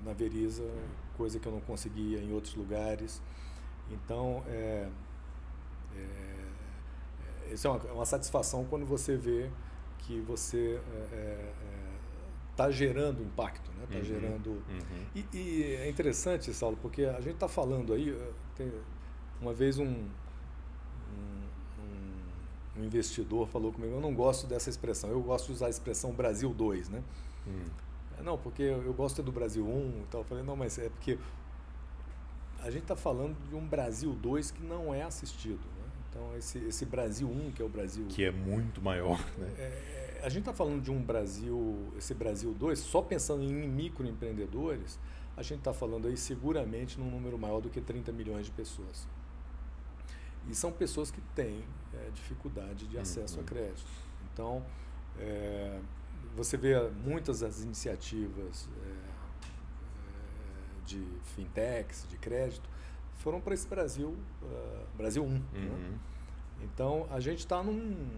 na Veriza, coisa que eu não conseguia em outros lugares. Então, isso é uma satisfação quando você vê que você está gerando impacto, né? Tá gerando... E é interessante, Saulo, porque a gente está falando aí... Uma vez um investidor falou comigo, eu não gosto dessa expressão, eu gosto de usar a expressão Brasil 2, né? Não, porque eu gosto do Brasil 1 e tal. Eu falei, não, mas é porque a gente está falando de um Brasil 2 que não é assistido, né? Então, esse Brasil 1, que é o Brasil... Que é muito maior, né? A gente está falando de um Brasil, esse Brasil 2, só pensando em microempreendedores, a gente está falando aí seguramente num número maior do que 30 milhões de pessoas. E são pessoas que têm dificuldade de acesso a crédito. Então, você vê muitas das iniciativas de fintechs, de crédito, foram para esse Brasil 1. Né? Então, a gente está num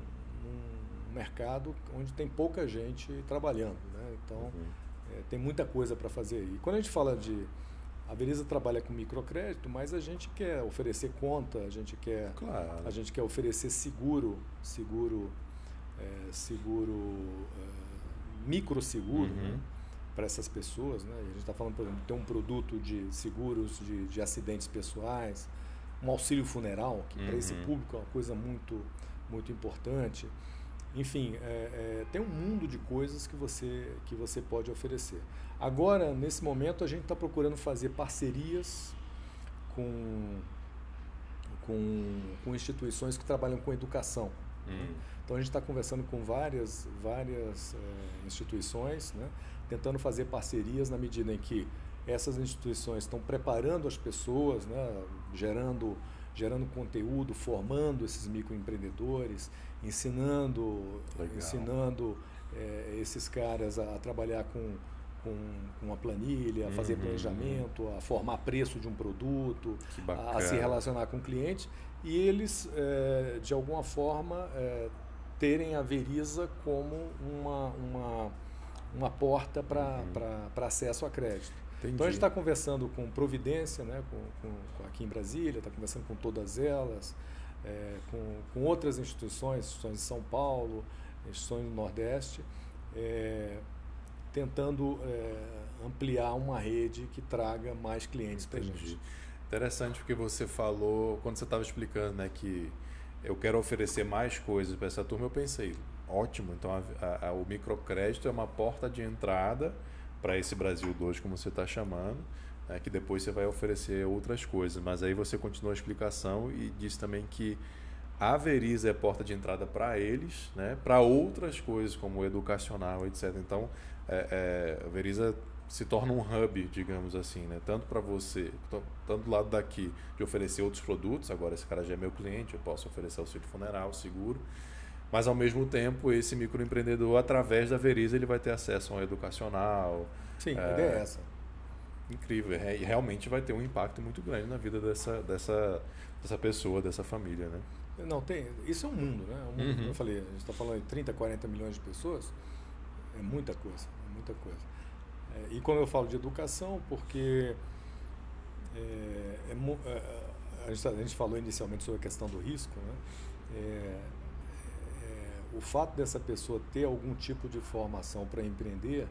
mercado onde tem pouca gente trabalhando. Né? Então, tem muita coisa para fazer. E quando a gente fala de... A Veriza trabalha com microcrédito, mas a gente quer oferecer conta, a gente quer oferecer microseguro, né, para essas pessoas. Né? A gente está falando, por exemplo, de ter um produto de seguros de acidentes pessoais, um auxílio funeral, que para esse público é uma coisa muito, muito importante. Enfim, tem um mundo de coisas que você pode oferecer. Agora, nesse momento, a gente está procurando fazer parcerias com instituições que trabalham com educação. Então, a gente está conversando com várias instituições, né, tentando fazer parcerias na medida em que essas instituições estão preparando as pessoas, né, gerando conteúdo, formando esses microempreendedores, ensinando esses caras a trabalhar com uma planilha, a fazer planejamento, a formar preço de um produto, a se relacionar com o cliente, e eles, de alguma forma, terem a Veriza como uma porta para acesso a crédito. Entendi. Então, a gente está conversando com Providência, né, aqui em Brasília, está conversando com todas elas, com outras instituições de São Paulo, instituições do Nordeste, tentando ampliar uma rede que traga mais clientes para a gente. Interessante porque você falou, quando você estava explicando, né, que eu quero oferecer mais coisas para essa turma, eu pensei, ótimo, então o microcrédito é uma porta de entrada para esse Brasil 2, como você está chamando, né, que depois você vai oferecer outras coisas. Mas aí você continuou a explicação e disse também que a Veriza é porta de entrada para eles, né, para outras coisas, como educacional, etc. Então, a Veriza se torna um hub, digamos assim, né, tanto para você, tanto do lado daqui, de oferecer outros produtos. Agora esse cara já é meu cliente, eu posso oferecer auxílio funeral, seguro. Mas, ao mesmo tempo, esse microempreendedor, através da Veriza, ele vai ter acesso a um educacional. Sim, a ideia é essa. Incrível. E realmente vai ter um impacto muito grande na vida dessa pessoa, dessa família, né? Não, isso é um mundo, né? Um mundo, como eu falei, a gente está falando de 30, 40 milhões de pessoas, é muita coisa, é muita coisa. E quando eu falo de educação, porque a gente falou inicialmente sobre a questão do risco, né? O fato dessa pessoa ter algum tipo de formação para empreender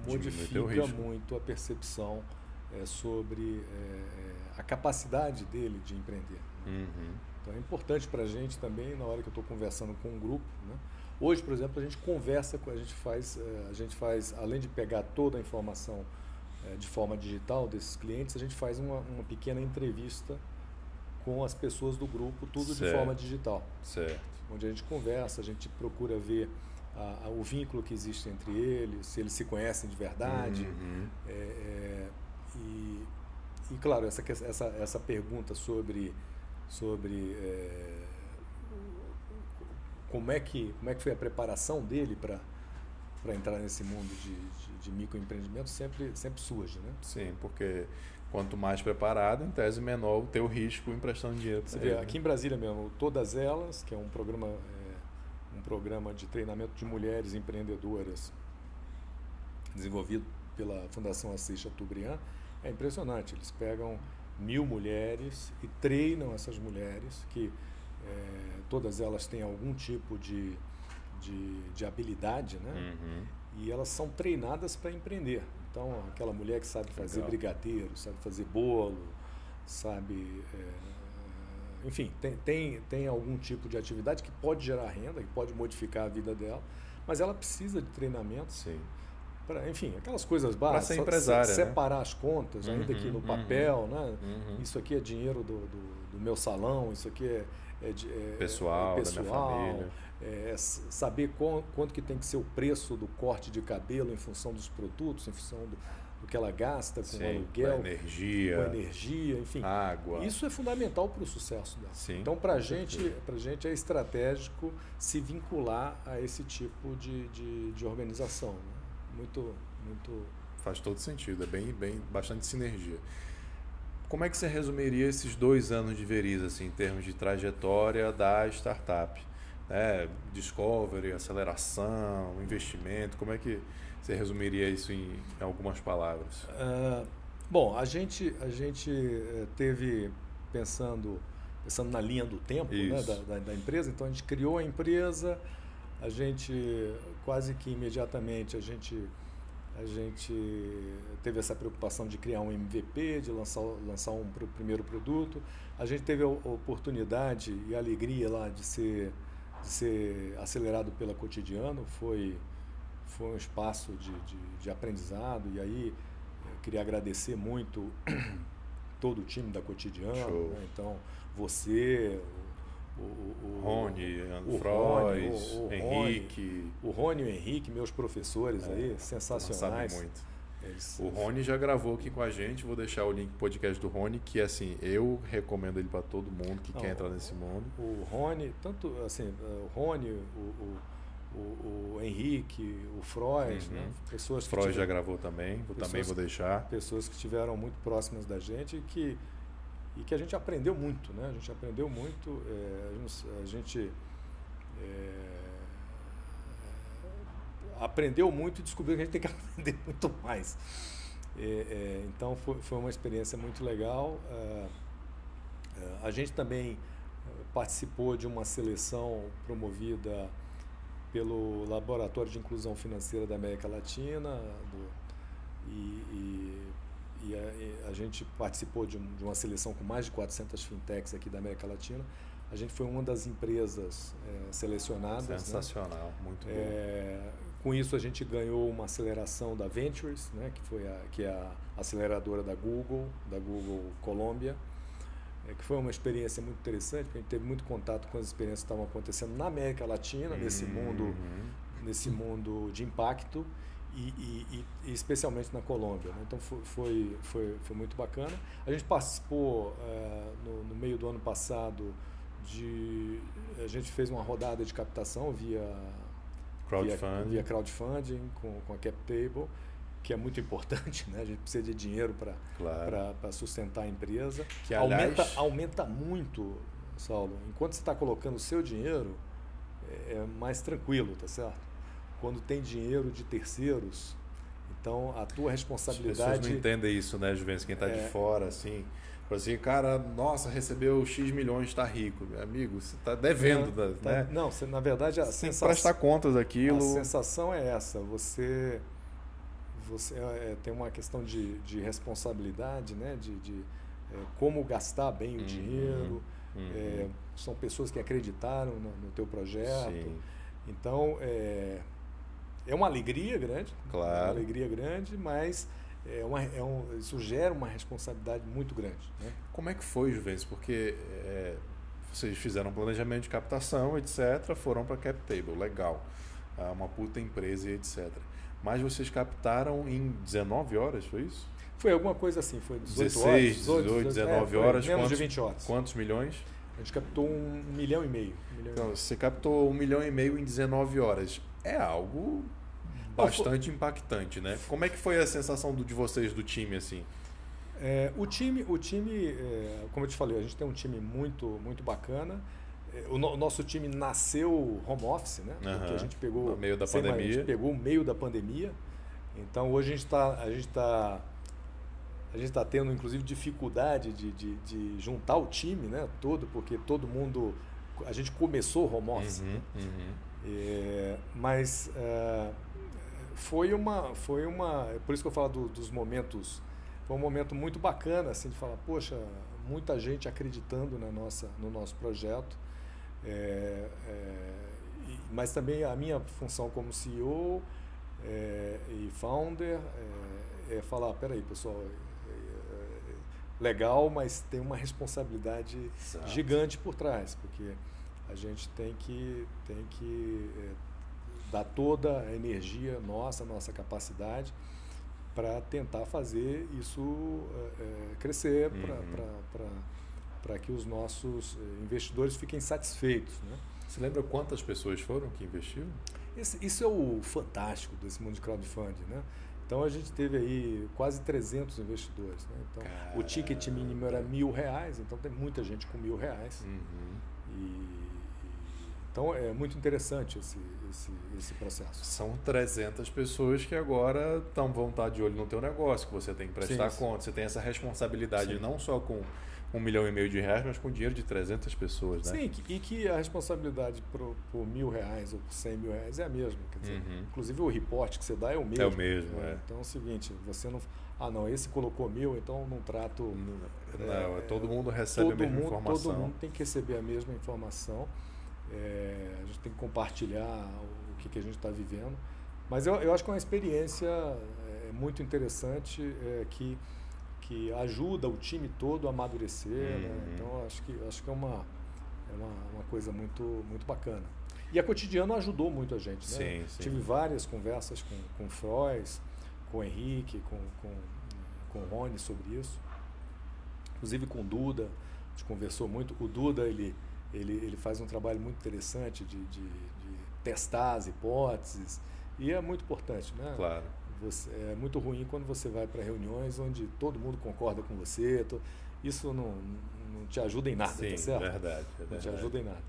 modifica muito a percepção sobre a capacidade dele de empreender. Então é importante para a gente também, na hora que eu estou conversando com um grupo, né? Hoje, por exemplo, a gente conversa, a gente faz, além de pegar toda a informação de forma digital desses clientes, a gente faz uma pequena entrevista com as pessoas do grupo, tudo de forma digital. Certo. Onde a gente conversa, a gente procura ver o vínculo que existe entre eles, se eles se conhecem de verdade. E claro, essa pergunta sobre como é que foi a preparação dele para entrar nesse mundo de microempreendimento sempre surge, né? Sim, porque quanto mais preparado, em tese menor o teu risco emprestando dinheiro para ele. Aqui em Brasília mesmo, Todas Elas, que é um programa de treinamento de mulheres empreendedoras desenvolvido pela Fundação Assis Chateaubriand, é impressionante. Eles pegam 1000 mulheres e treinam essas mulheres, que todas elas têm algum tipo de habilidade, né? E elas são treinadas para empreender. Então, aquela mulher que sabe fazer brigadeiro, sabe fazer bolo, sabe... enfim, tem algum tipo de atividade que pode gerar renda, que pode modificar a vida dela, mas ela precisa de treinamento. Sim. Enfim, aquelas coisas básicas. Para ser empresária, separar, né? As contas, ainda que no papel, né? Isso aqui é dinheiro do meu salão, isso aqui é pessoal, da minha família. Saber quanto que tem que ser o preço do corte de cabelo em função dos produtos, em função do que ela gasta com aluguel, com energia, enfim. Água. Isso é fundamental para o sucesso dela. Sim, então, para a gente é estratégico se vincular a esse tipo de organização, né? Muito faz todo sentido, é bastante sinergia. Como é que você resumiria esses 2 anos de Veriza, assim, em termos de trajetória da startup? Discovery, aceleração, investimento, como é que você resumiria isso em algumas palavras? Bom, a gente teve pensando na linha do tempo, né, da empresa. Então a gente criou a empresa, a gente quase que imediatamente a gente teve essa preocupação de criar um MVP, de lançar um primeiro produto. A gente teve a oportunidade e a alegria lá de ser acelerado pela Cotidiano. Foi um espaço de aprendizado, e aí eu queria agradecer muito todo o time da Cotidiano, né? Então você, o Rony, o Frois, o Henrique. O Rony e o Henrique, meus professores aí, sensacionais. Sabem muito. O Rony já gravou aqui com a gente, vou deixar o link do podcast do Rony, que assim, eu recomendo ele para todo mundo que quer entrar nesse mundo. O Rony, tanto assim, o Rony, o Henrique, o Frois, né? Pessoas que Frois já gravou também, vou deixar. Pessoas que estiveram muito próximas da gente e que a gente aprendeu muito, né? A gente aprendeu muito, a gente aprendeu muito e descobriu que a gente tem que aprender muito mais. Então foi uma experiência muito legal. A gente também participou de uma seleção promovida pelo Laboratório de Inclusão Financeira da América Latina, e a gente participou de uma seleção com mais de 400 fintechs aqui da América Latina. A gente foi uma das empresas selecionadas. Sensacional, né? Muito bom. Com isso a gente ganhou uma aceleração da Ventures, né, que é a aceleradora da Google Colômbia, que foi uma experiência muito interessante, porque a gente teve muito contato com as experiências que estavam acontecendo na América Latina, nesse mundo de impacto, e especialmente na Colômbia, né? Então foi muito bacana. A gente participou no meio do ano passado a gente fez uma rodada de captação via crowdfunding com a CapTable, que é muito importante, né? A gente precisa de dinheiro para sustentar a empresa. Que, aliás, aumenta muito, Saulo. Enquanto você está colocando o seu dinheiro, é mais tranquilo, tá certo? Quando tem dinheiro de terceiros, então a tua responsabilidade... As pessoas não entendem isso, né, Juventus? Quem está de fora, assim... Assim, cara, nossa, recebeu X milhões, está rico. Meu amigo, você está devendo, né? Não, na verdade, a sensação... Tem que prestar contas daquilo. A sensação é essa. Você tem uma questão de responsabilidade, né? De como gastar bem o dinheiro. São pessoas que acreditaram no teu projeto. Sim. Então, é uma alegria grande. Claro. Uma alegria grande, mas... isso gera uma responsabilidade muito grande, né? Como é que foi, Juventus? Porque vocês fizeram um planejamento de captação, etc., foram para a CapTable, legal, uma puta empresa e etc. Mas vocês captaram em 19 horas, foi isso? Foi alguma coisa assim, foi 18 horas. 18, 19 horas. Menos de 20 horas. Quantos milhões? A gente captou 1,5 milhão. Então, você captou 1,5 milhão em 19 horas. É algo bastante impactante, né? Como é que foi a sensação de vocês, do time, assim? O time, como eu te falei, a gente tem um time muito bacana. O nosso time nasceu home office, né? Porque a gente pegou no meio da pandemia. A gente pegou o meio da pandemia. Então hoje a gente tá tendo inclusive dificuldade de juntar o time, né? Todo, porque todo mundo, a gente começou home office. Mas foi uma, por isso que eu falo dos momentos. Foi um momento muito bacana, assim, de falar, poxa, muita gente acreditando no nosso projeto. Mas também a minha função como CEO e founder é falar, peraí, pessoal, legal, mas tem uma responsabilidade gigante por trás, porque a gente tem que dar toda a energia nossa capacidade para tentar fazer isso crescer, para que os nossos investidores fiquem satisfeitos, né? Você lembra quantas pessoas foram que investiram? Isso é o fantástico desse mundo de crowdfunding, né? Então a gente teve aí quase 300 investidores, né? Então o ticket mínimo era R$1.000, então tem muita gente com R$1.000. Então é muito interessante esse processo. São 300 pessoas que agora vão estar de olho no teu negócio, que você tem que prestar conta. Você tem essa responsabilidade não só com R$1,5 milhão de mas com dinheiro de 300 pessoas, né? Sim, e que a responsabilidade por R$1.000 ou por R$100.000 é a mesma. Quer dizer, inclusive o report que você dá é o mesmo. É o mesmo, Então é o seguinte, você não... não, esse colocou 1.000, então não trato... Todo mundo recebe a mesma informação. Todo mundo tem que receber a mesma informação. A gente tem que compartilhar o que a gente está vivendo. Mas eu acho que é uma experiência muito interessante que ajuda o time todo a amadurecer. Né? Então acho que é uma coisa muito bacana. E a Cotidiano ajudou muito a gente. Né? Sim. Tive várias conversas com o Frois, com o Henrique, com o Rony sobre isso. Inclusive com o Duda, a gente conversou muito. O Duda, ele faz um trabalho muito interessante de testar as hipóteses, e é muito importante, né? Claro. É muito ruim quando você vai para reuniões onde todo mundo concorda com você. Isso não te ajuda em nada, Sim, tá certo? Verdade. Não te ajuda em nada.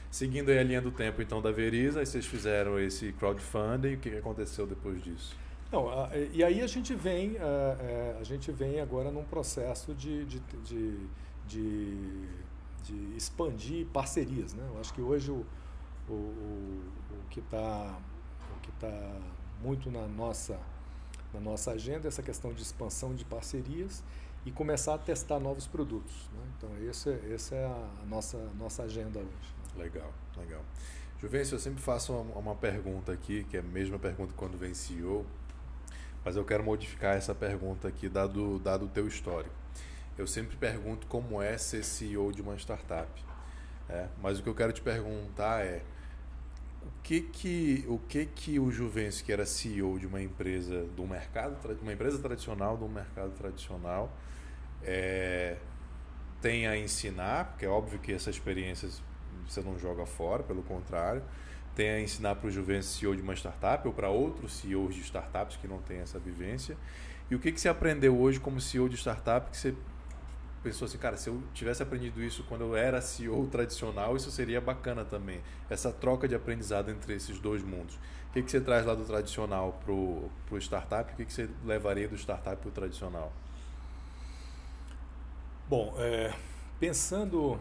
Seguindo aí a linha do tempo então da Veriza, aí vocês fizeram esse crowdfunding, o que aconteceu depois disso? Não, e aí a gente vem agora num processo de expandir parcerias, né? Eu acho que hoje o que está muito na nossa agenda é essa questão de expansão de parcerias e começar a testar novos produtos, né? Então essa é a nossa agenda hoje. Legal. Juvencio, eu sempre faço uma pergunta aqui, que é a mesma pergunta quando vem CEO, mas eu quero modificar essa pergunta aqui, dado o teu histórico. Eu sempre pergunto como é ser CEO de uma startup. Mas o que eu quero te perguntar é o que o Juvencio, que era CEO de uma empresa uma empresa tradicional, de um mercado tradicional, tem a ensinar, porque é óbvio que essas experiências você não joga fora, pelo contrário, tem a ensinar para o Juvencio, CEO de uma startup, ou para outros CEOs de startups que não têm essa vivência. E o que você aprendeu hoje como CEO de startup que você pensou assim, cara, se eu tivesse aprendido isso quando eu era CEO tradicional, isso seria bacana também. Essa troca de aprendizado entre esses dois mundos. O que você traz lá do tradicional para o startup? O que você levaria do startup para o tradicional? Bom, pensando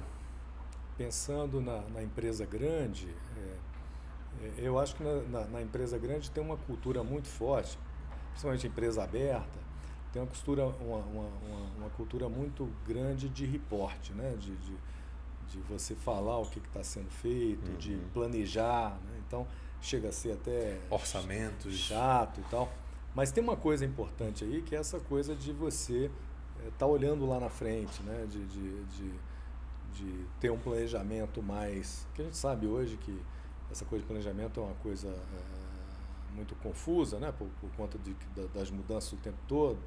na empresa grande, eu acho que na empresa grande tem uma cultura muito forte, principalmente empresa aberta, tem uma cultura muito grande de reporte, né? De você falar o que está sendo feito, de planejar, né? Então chega a ser até orçamentos chato e tal. Mas tem uma coisa importante aí, que é essa coisa de você estar olhando lá na frente, né? De ter um planejamento mais... Que a gente sabe hoje que essa coisa de planejamento é uma coisa muito confusa, né? Por conta das mudanças o tempo todo.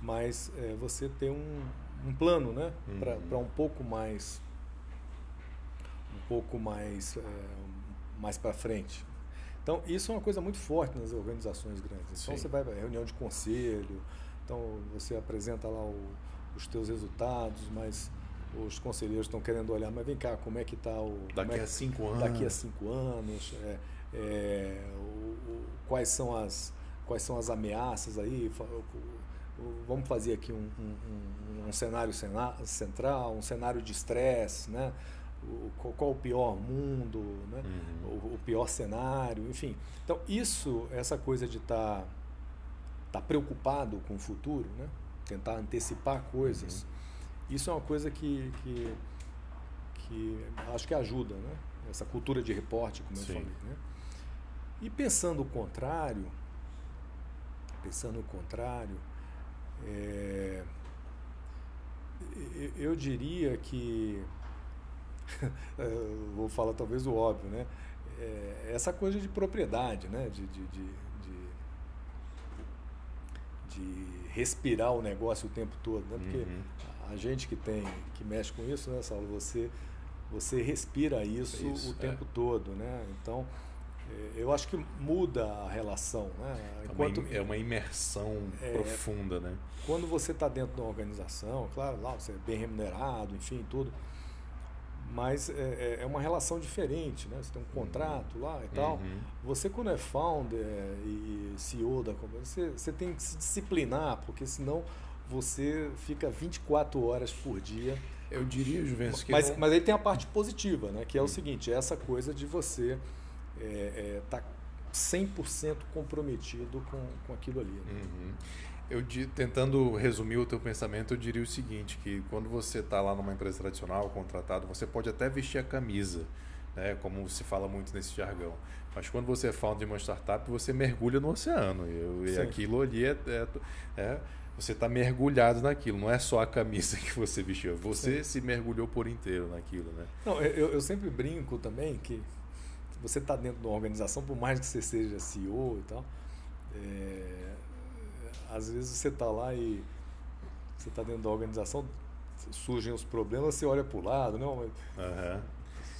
Mas você ter um plano, né? Para um pouco mais para frente. Então, isso é uma coisa muito forte nas organizações grandes. Então, Sim. você vai para reunião de conselho, então você apresenta lá os teus resultados, mas os conselheiros estão querendo olhar, mas vem cá, como é que está o... Daqui a 5 anos. Daqui a 5 anos, quais são as ameaças aí, vamos fazer aqui um cenário central, um cenário de estresse, né? Qual o pior mundo, né? O pior cenário, enfim. Então, essa coisa de estar preocupado com o futuro, né? Tentar antecipar coisas, isso é uma coisa que acho que ajuda, né? Essa cultura de reporte, como eu falei. Né? E pensando o contrário, eu diria que vou falar talvez o óbvio, né? Essa coisa de propriedade, né? De respirar o negócio o tempo todo, né? Porque a gente que mexe com isso, né, Saulo? Você respira isso o tempo todo, né? Então, eu acho que muda a relação, né? É uma imersão profunda, né? Quando você está dentro de uma organização, claro, lá você é bem remunerado, enfim, tudo, mas é uma relação diferente, né? Você tem um contrato lá e tal. Você, quando é founder e CEO da companhia, você tem que se disciplinar, porque senão você fica 24 horas por dia. Eu diria, Juvencio, que... Mas aí tem a parte positiva, né? Que é o seguinte, essa coisa de você estar 100% comprometido com aquilo ali. Né? Tentando resumir o teu pensamento, eu diria o seguinte, que quando você está lá numa empresa tradicional, contratado, você pode até vestir a camisa, né, como se fala muito nesse jargão. Mas quando você é founder de uma startup, você mergulha no oceano. E aquilo ali você está mergulhado naquilo, não é só a camisa que você vestiu, você se mergulhou por inteiro naquilo. Né? Não, eu sempre brinco também que você está dentro de uma organização, por mais que você seja CEO e tal, às vezes você está lá e você está dentro da organização, surgem os problemas, você olha para o lado, não?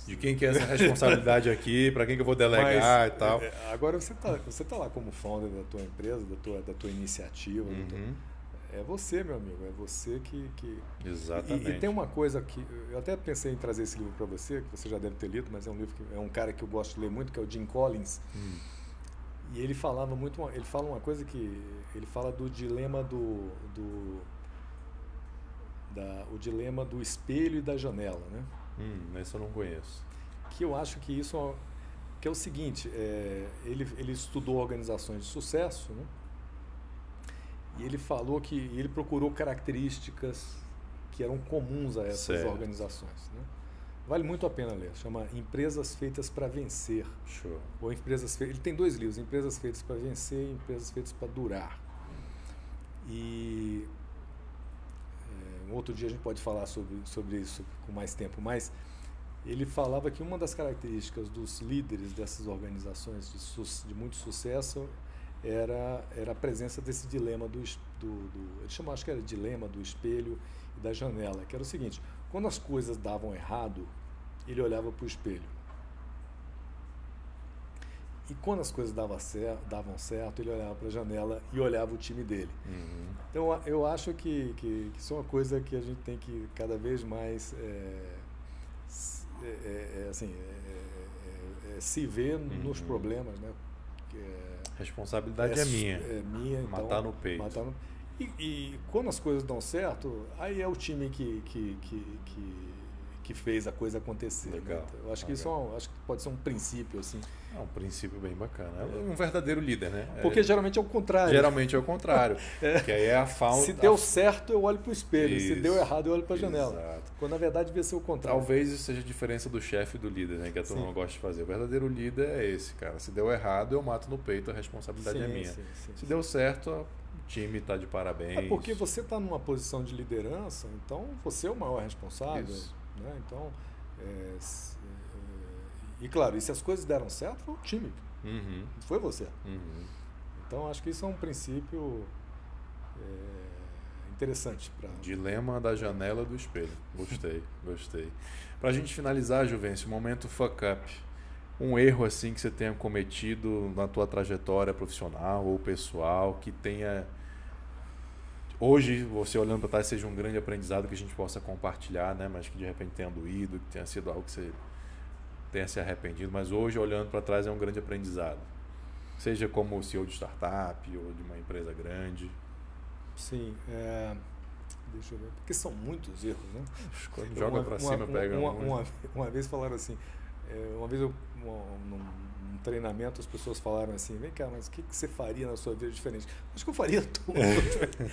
De quem que é essa responsabilidade aqui, para quem que eu vou delegar e tal. Agora você tá lá como founder da tua empresa, da tua iniciativa. É você, meu amigo, é você que... Exatamente. E tem uma coisa que... Eu até pensei em trazer esse livro para você, que você já deve ter lido, mas é um livro que é um cara que eu gosto de ler muito, que é o Jim Collins. E ele fala uma coisa que... Ele fala do dilema o dilema do espelho e da janela, né? Esse eu não conheço. Que eu acho que isso que é o seguinte, ele estudou organizações de sucesso, né? E ele falou que ele procurou características que eram comuns a essas organizações, né? Vale muito a pena ler. Chama Empresas Feitas para Vencer. Show. Ou ele tem 2 livros, Empresas Feitas para Vencer e Empresas Feitas para Durar. E um outro dia a gente pode falar sobre isso com mais tempo, mas ele falava que uma das características dos líderes dessas organizações de muito sucesso era a presença desse dilema ele chamou, acho que era dilema do espelho e da janela, que era o seguinte: quando as coisas davam errado, ele olhava para o espelho. E quando as coisas davam certo, ele olhava para a janela e olhava o time dele. Então, eu acho que isso é uma coisa que a gente tem que cada vez mais se ver nos problemas, né? Responsabilidade é minha. É minha, então, matar no peito. E quando as coisas dão certo, aí é o time que fez a coisa acontecer. Legal. Né? Eu acho que isso acho que pode ser um princípio assim. É um princípio bem bacana. É um verdadeiro líder, né? Porque geralmente é o contrário. Geralmente é o contrário. Que aí é a falta. Se deu certo, eu olho para o espelho. Isso. Se deu errado, eu olho para a janela. Exato. Quando na verdade devia ser o contrário. Talvez isso seja a diferença do chefe e do líder, né? Que a turma não gosta de fazer. O verdadeiro líder é esse, cara. Se deu errado, eu mato no peito, a responsabilidade é minha. Se deu certo, o time está de parabéns. É porque você está numa posição de liderança, então você é o maior responsável. Isso. Né? Então, e claro, e se as coisas deram certo, foi o time. Não foi você. Então, acho que isso é um princípio interessante. Dilema da janela do espelho. Gostei. Para a gente finalizar, Juvencio, momento fuck up. um erro assim que você tenha cometido na tua trajetória profissional ou pessoal, que tenha hoje, você olhando para trás, seja um grande aprendizado que a gente possa compartilhar, né? Mas que de repente tenha doído, que tenha sido algo que você tenha se arrependido, mas hoje, olhando para trás, é um grande aprendizado. Seja como CEO de startup ou de uma empresa grande. Sim, deixa eu ver, porque são muitos erros, né? Quando joga para cima, pega uma vez falaram assim, uma vez num treinamento as pessoas falaram assim, vem cá, mas o que você faria na sua vida diferente? Acho que eu faria tudo,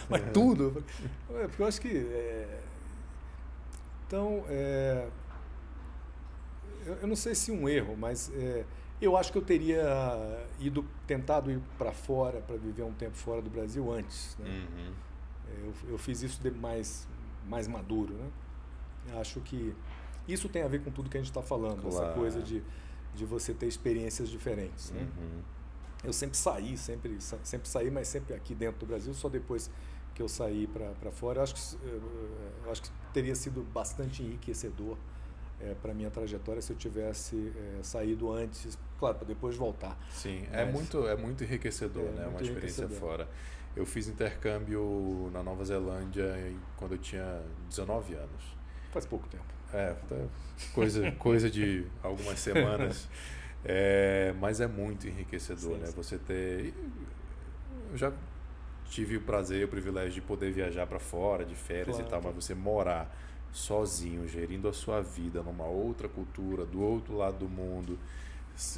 mas tudo. Porque eu acho que... Então, eu não sei se um erro, mas eu acho que eu teria tentado ir para fora, para viver um tempo fora do Brasil antes, né? Uhum. Eu fiz isso mais maduro, né? Eu acho que isso tem a ver com tudo que a gente está falando, Claro. Essa coisa de você ter experiências diferentes, né? Uhum. Eu sempre saí, mas sempre aqui dentro do Brasil, só depois que eu saí para fora. Eu acho que teria sido bastante enriquecedor para a minha trajetória se eu tivesse saído antes, claro, para depois voltar. Sim, Mas, é muito enriquecedor, né? muito Uma experiência enriquecedor. fora. Eu fiz intercâmbio na Nova Zelândia quando eu tinha 19 anos. Faz pouco tempo. Coisa de algumas semanas. Mas é muito enriquecedor, Sim, né? sim. Você ter... Eu já tive o prazer e o privilégio de poder viajar para fora, de férias, Claro. e tal, mas você morar sozinho, gerindo a sua vida numa outra cultura, do outro lado do mundo,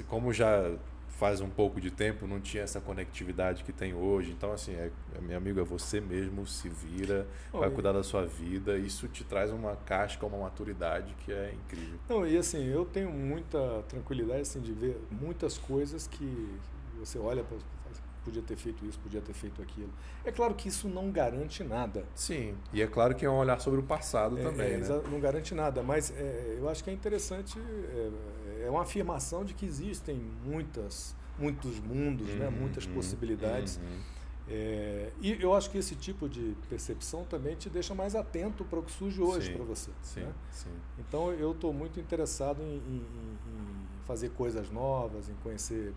como já faz um pouco de tempo, não tinha essa conectividade que tem hoje. Então, assim, meu amigo, é você mesmo, se vira, vai cuidar da sua vida. Isso te traz uma casca, uma maturidade que é incrível. Não, e assim, eu tenho muita tranquilidade assim, de ver muitas coisas que você olha para podia ter feito isso, podia ter feito aquilo. É claro que isso não garante nada. Sim, e é claro que é um olhar sobre o passado também, né? Não garante nada, mas eu acho que é interessante, é uma afirmação de que existem muitos mundos, né? Muitas possibilidades. E eu acho que esse tipo de percepção também te deixa mais atento para o que surge hoje para você. Sim, né? sim. Então eu estou muito interessado em fazer coisas novas, em conhecer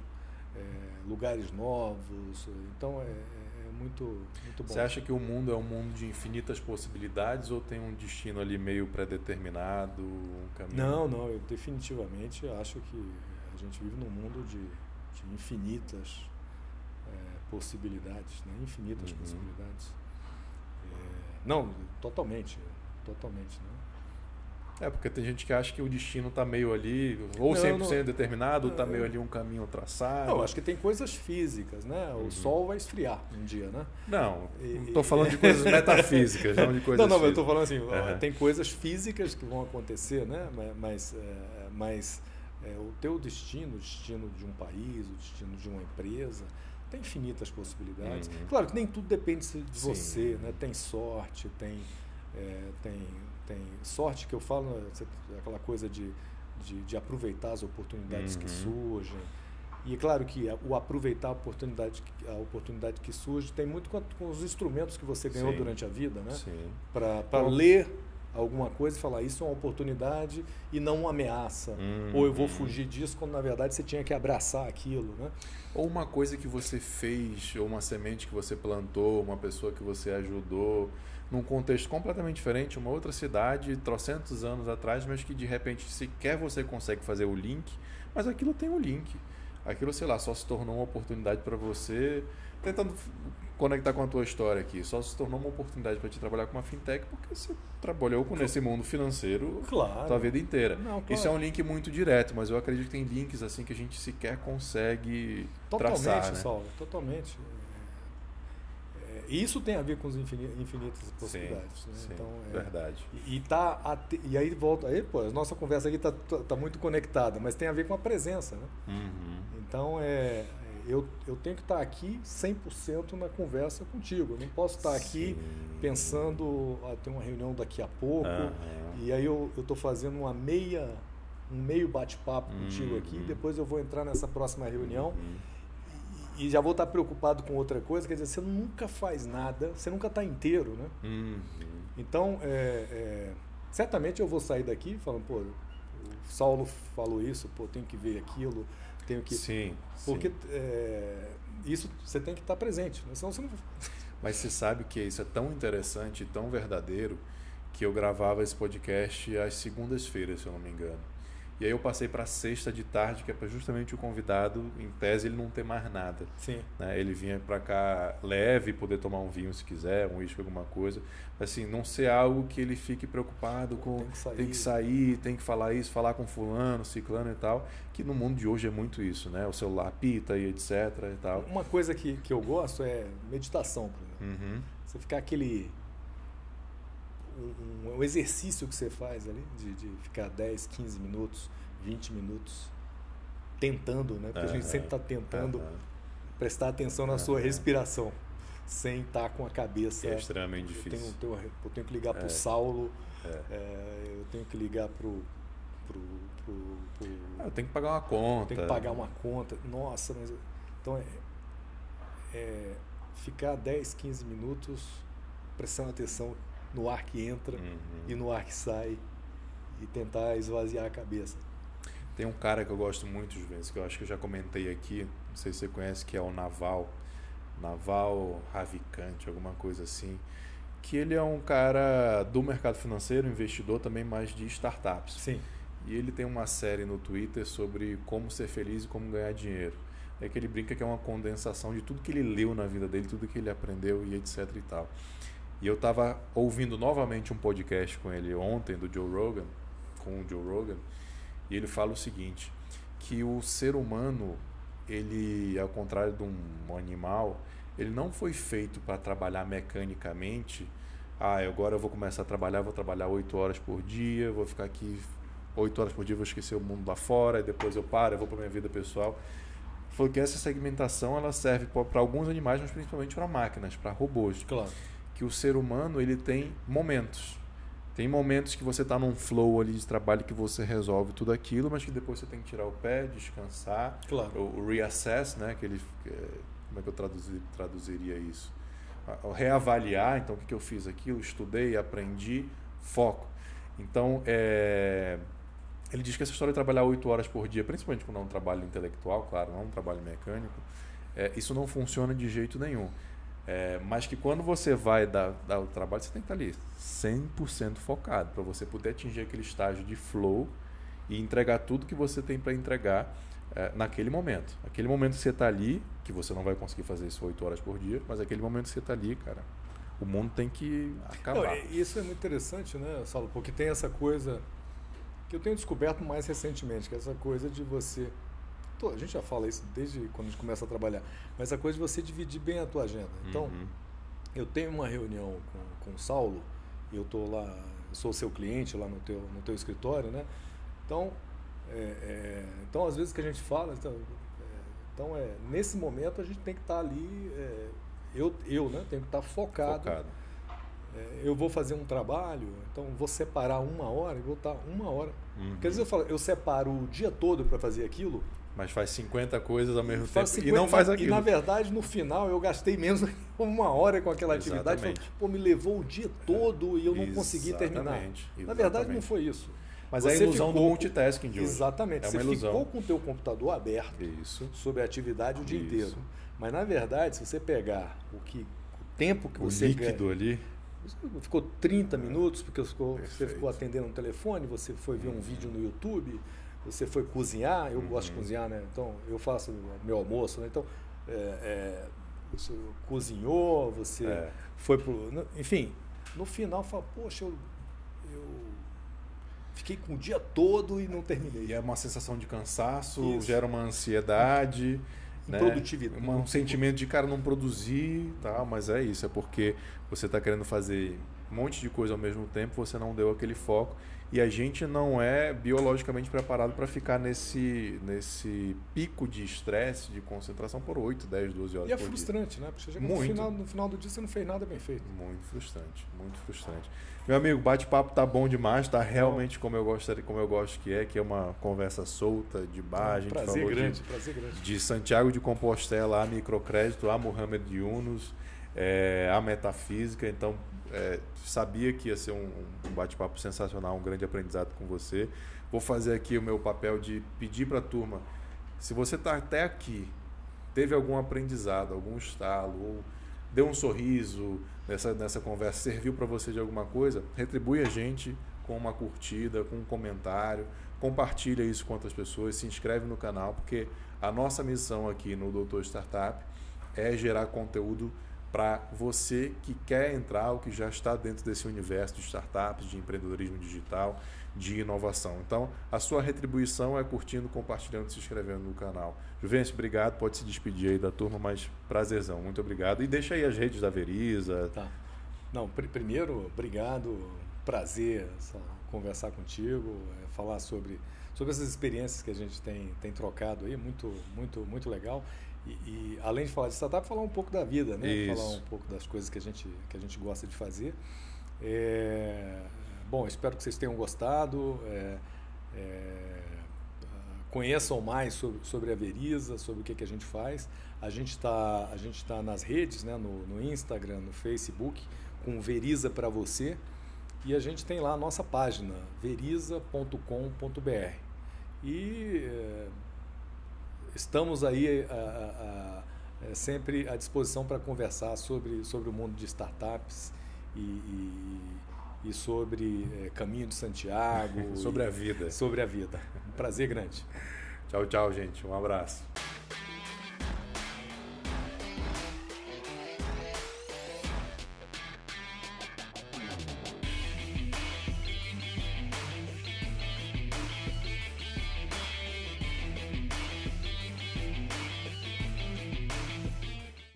lugares novos. Então é muito bom. Você acha que o mundo é um mundo de infinitas possibilidades ou tem um destino ali meio predeterminado, um caminho? Não, eu definitivamente acho que a gente vive num mundo de infinitas possibilidades, né? Infinitas possibilidades. Não, totalmente, né? Porque tem gente que acha que o destino está meio ali, ou 100% determinado, ou está meio ali um caminho traçado. Não, acho que tem coisas físicas, né? O sol vai esfriar um dia, né? Não estou falando de coisas metafísicas, não de coisas Não, físicas. eu estou falando assim, tem coisas físicas que vão acontecer, né? Mas o teu destino, o destino de um país, o destino de uma empresa, tem infinitas possibilidades. Claro que nem tudo depende de você, né? Tem sorte, tem sorte que eu falo, aquela coisa de aproveitar as oportunidades que surgem. E é claro que o aproveitar a oportunidade que surge tem muito com os instrumentos que você ganhou durante a vida, né? Para ler alguma coisa e falar isso é uma oportunidade e não uma ameaça. Ou eu vou fugir disso quando na verdade você tinha que abraçar aquilo, né? Ou uma coisa que você fez, ou uma semente que você plantou, uma pessoa que você ajudou, num contexto completamente diferente, uma outra cidade, trocentos anos atrás, mas que de repente sequer você consegue fazer o link, mas aquilo tem um link. Aquilo, sei lá, só se tornou uma oportunidade para você, tentando conectar com a tua história aqui, só se tornou uma oportunidade para te trabalhar com uma fintech porque você trabalhou nesse mundo financeiro a tua vida inteira. Isso é um link muito direto, mas eu acredito que tem links assim que a gente sequer consegue traçar, né? Saulo, totalmente. E isso tem a ver com as infinitas possibilidades. Né? Sim, então, verdade. E aí volta, a nossa conversa aqui está muito conectada, mas tem a ver com a presença. Né? Então, eu tenho que estar aqui 100% na conversa contigo. Eu não posso estar aqui pensando ter uma reunião daqui a pouco, e aí eu estou fazendo um meio bate-papo contigo aqui, depois eu vou entrar nessa próxima reunião e já vou estar preocupado com outra coisa. Quer dizer, você nunca faz nada, você nunca está inteiro, né? Então, certamente eu vou sair daqui falando, o Saulo falou isso, pô, tenho que ver aquilo, tenho que... Sim. Porque isso você tem que estar presente, né? Senão você não... Mas você sabe que isso é tão interessante, tão verdadeiro, que eu gravava esse podcast às segundas-feiras, se eu não me engano. E aí eu passei para sexta de tarde, que é para justamente o convidado, em tese, ele não ter mais nada. Sim. Né? Ele vinha para cá leve, poder tomar um vinho se quiser, um uísque, alguma coisa. Assim, não ser algo que ele fique preocupado com tem que sair, tem que falar isso, falar com fulano, ciclano e tal, que no mundo de hoje é muito isso, né? O celular apita e etc e tal. Uma coisa que eu gosto é meditação, por exemplo. Uhum. Você ficar aquele... Um exercício que você faz ali, de ficar 10, 15 minutos, 20 minutos tentando, né? Porque a gente sempre está tentando prestar atenção na sua respiração, sem estar com a cabeça... É extremamente difícil. Eu tenho que ligar para o Saulo, eu tenho que ligar para o... Eu tenho que pagar uma conta. Tem que pagar uma conta. Nossa, mas... Então, ficar 10, 15 minutos prestando atenção no ar que entra e no ar que sai e tentar esvaziar a cabeça. Tem um cara que eu gosto muito, Juventus, que eu acho que eu já comentei aqui, não sei se você conhece, que é o Naval Ravikant, alguma coisa assim, que ele é um cara do mercado financeiro, investidor também, mais de startups. Sim. E ele tem uma série no Twitter sobre como ser feliz e como ganhar dinheiro. É que ele brinca que é uma condensação de tudo que ele leu na vida dele, tudo que ele aprendeu e etc e tal. E eu estava ouvindo novamente um podcast com ele ontem, com o Joe Rogan, e ele fala o seguinte, que o ser humano, ele, ao contrário de um animal, ele não foi feito para trabalhar mecanicamente. Agora eu vou começar a trabalhar, vou trabalhar 8 horas por dia, vou ficar aqui 8 horas por dia, vou esquecer o mundo lá fora, e depois eu paro, eu vou para minha vida pessoal. Falou que essa segmentação ela serve para alguns animais, mas principalmente para máquinas, para robôs. Claro. Que o ser humano ele tem momentos. Tem momentos que você está num flow ali de trabalho que você resolve tudo aquilo, mas que depois você tem que tirar o pé, descansar. Claro. O reassess, né? Como é que eu traduziria isso? O reavaliar, então o que eu fiz aquilo, estudei, aprendi, foco. Então, ele diz que essa história de trabalhar 8 horas por dia, principalmente quando é um trabalho intelectual, claro, não é um trabalho mecânico, isso não funciona de jeito nenhum. Mas que quando você vai dar o trabalho, você tem que estar ali 100% focado para você poder atingir aquele estágio de flow e entregar tudo que você tem para entregar naquele momento. Aquele momento que você está ali, que você não vai conseguir fazer isso 8 horas por dia, mas aquele momento que você está ali, cara, o mundo tem que acabar. Não, isso é muito interessante, né, Saulo? Porque tem essa coisa que eu tenho descoberto mais recentemente, que é essa coisa de você... A gente já fala isso desde quando a gente começa a trabalhar, mas a coisa de você dividir bem a tua agenda. Então, eu tenho uma reunião com o Saulo, e eu estou lá, eu sou seu cliente lá no teu escritório, né? Então, às vezes que a gente fala, nesse momento a gente tem que estar ali, né, tenho que estar focado. Eu vou fazer um trabalho, então vou separar 1 hora e vou estar 1 hora. Porque às vezes eu separo o dia todo para fazer aquilo, mas faz 50 coisas ao mesmo tempo 50, e não faz aquilo. E na verdade, no final, eu gastei menos de 1 hora com aquela atividade. Me levou o dia todo e eu não consegui terminar. Na verdade, não foi isso. Mas é a ilusão do multitasking de hoje. Exatamente. Você ficou com o teu computador aberto sobre a atividade o dia inteiro. Mas na verdade, se você pegar o tempo que você líquido ali, ficou 30 minutos, porque você ficou atendendo um telefone, você foi ver um vídeo no YouTube, você foi cozinhar, eu gosto de cozinhar, né? Então eu faço meu almoço, né? Então você cozinhou, você foi pro... Enfim, no final fala, poxa, eu fiquei com o dia todo e não terminei. E é uma sensação de cansaço, gera uma ansiedade, né? Produtividade. Um sentimento de cara não produzir, tá? Mas é isso, é porque você está querendo fazer um monte de coisa ao mesmo tempo, você não deu aquele foco. E a gente não é biologicamente preparado para ficar nesse pico de estresse, de concentração por 8, 10, 12 horas por dia. E é frustrante, né? Porque no final do dia você não fez nada bem feito. Muito frustrante, muito frustrante. Meu amigo, o bate-papo tá bom demais, tá realmente como eu gosto que é uma conversa solta, de bar. A gente prazer falou grande. De Santiago de Compostela a microcrédito, a Muhammad Yunus, a metafísica. Então, sabia que ia ser um bate-papo sensacional, um grande aprendizado com você. vou fazer aqui o meu papel de pedir para a turma, se você está até aqui, teve algum aprendizado, algum estalo, ou deu um sorriso nessa conversa, serviu para você de alguma coisa, retribui a gente com uma curtida, com um comentário, compartilha isso com outras pessoas, se inscreve no canal, porque a nossa missão aqui no Doutor Startup é gerar conteúdo para você que quer entrar ou que já está dentro desse universo de startups, de empreendedorismo digital, de inovação. Então, a sua retribuição é curtindo, compartilhando, se inscrevendo no canal. Juvencio, obrigado. Pode se despedir aí da turma, mas prazerzão. Muito obrigado. E deixa aí as redes da Veriza. Tá. Não, primeiro, obrigado. Prazer conversar contigo, falar sobre essas experiências que a gente tem trocado aí. Muito legal. E além de falar de startup, falar um pouco da vida, né? Isso. Falar um pouco das coisas que a gente gosta de fazer. Bom, espero que vocês tenham gostado. Conheçam mais sobre a Veriza, sobre o que a gente faz. A gente tá nas redes, né? No Instagram, no Facebook, com Veriza para você. E a gente tem lá a nossa página, veriza.com.br. E estamos aí sempre à disposição para conversar sobre o mundo de startups e sobre Caminho de Santiago. Sobre a vida. Sobre a vida. Um prazer grande. Tchau, tchau, gente. Um abraço.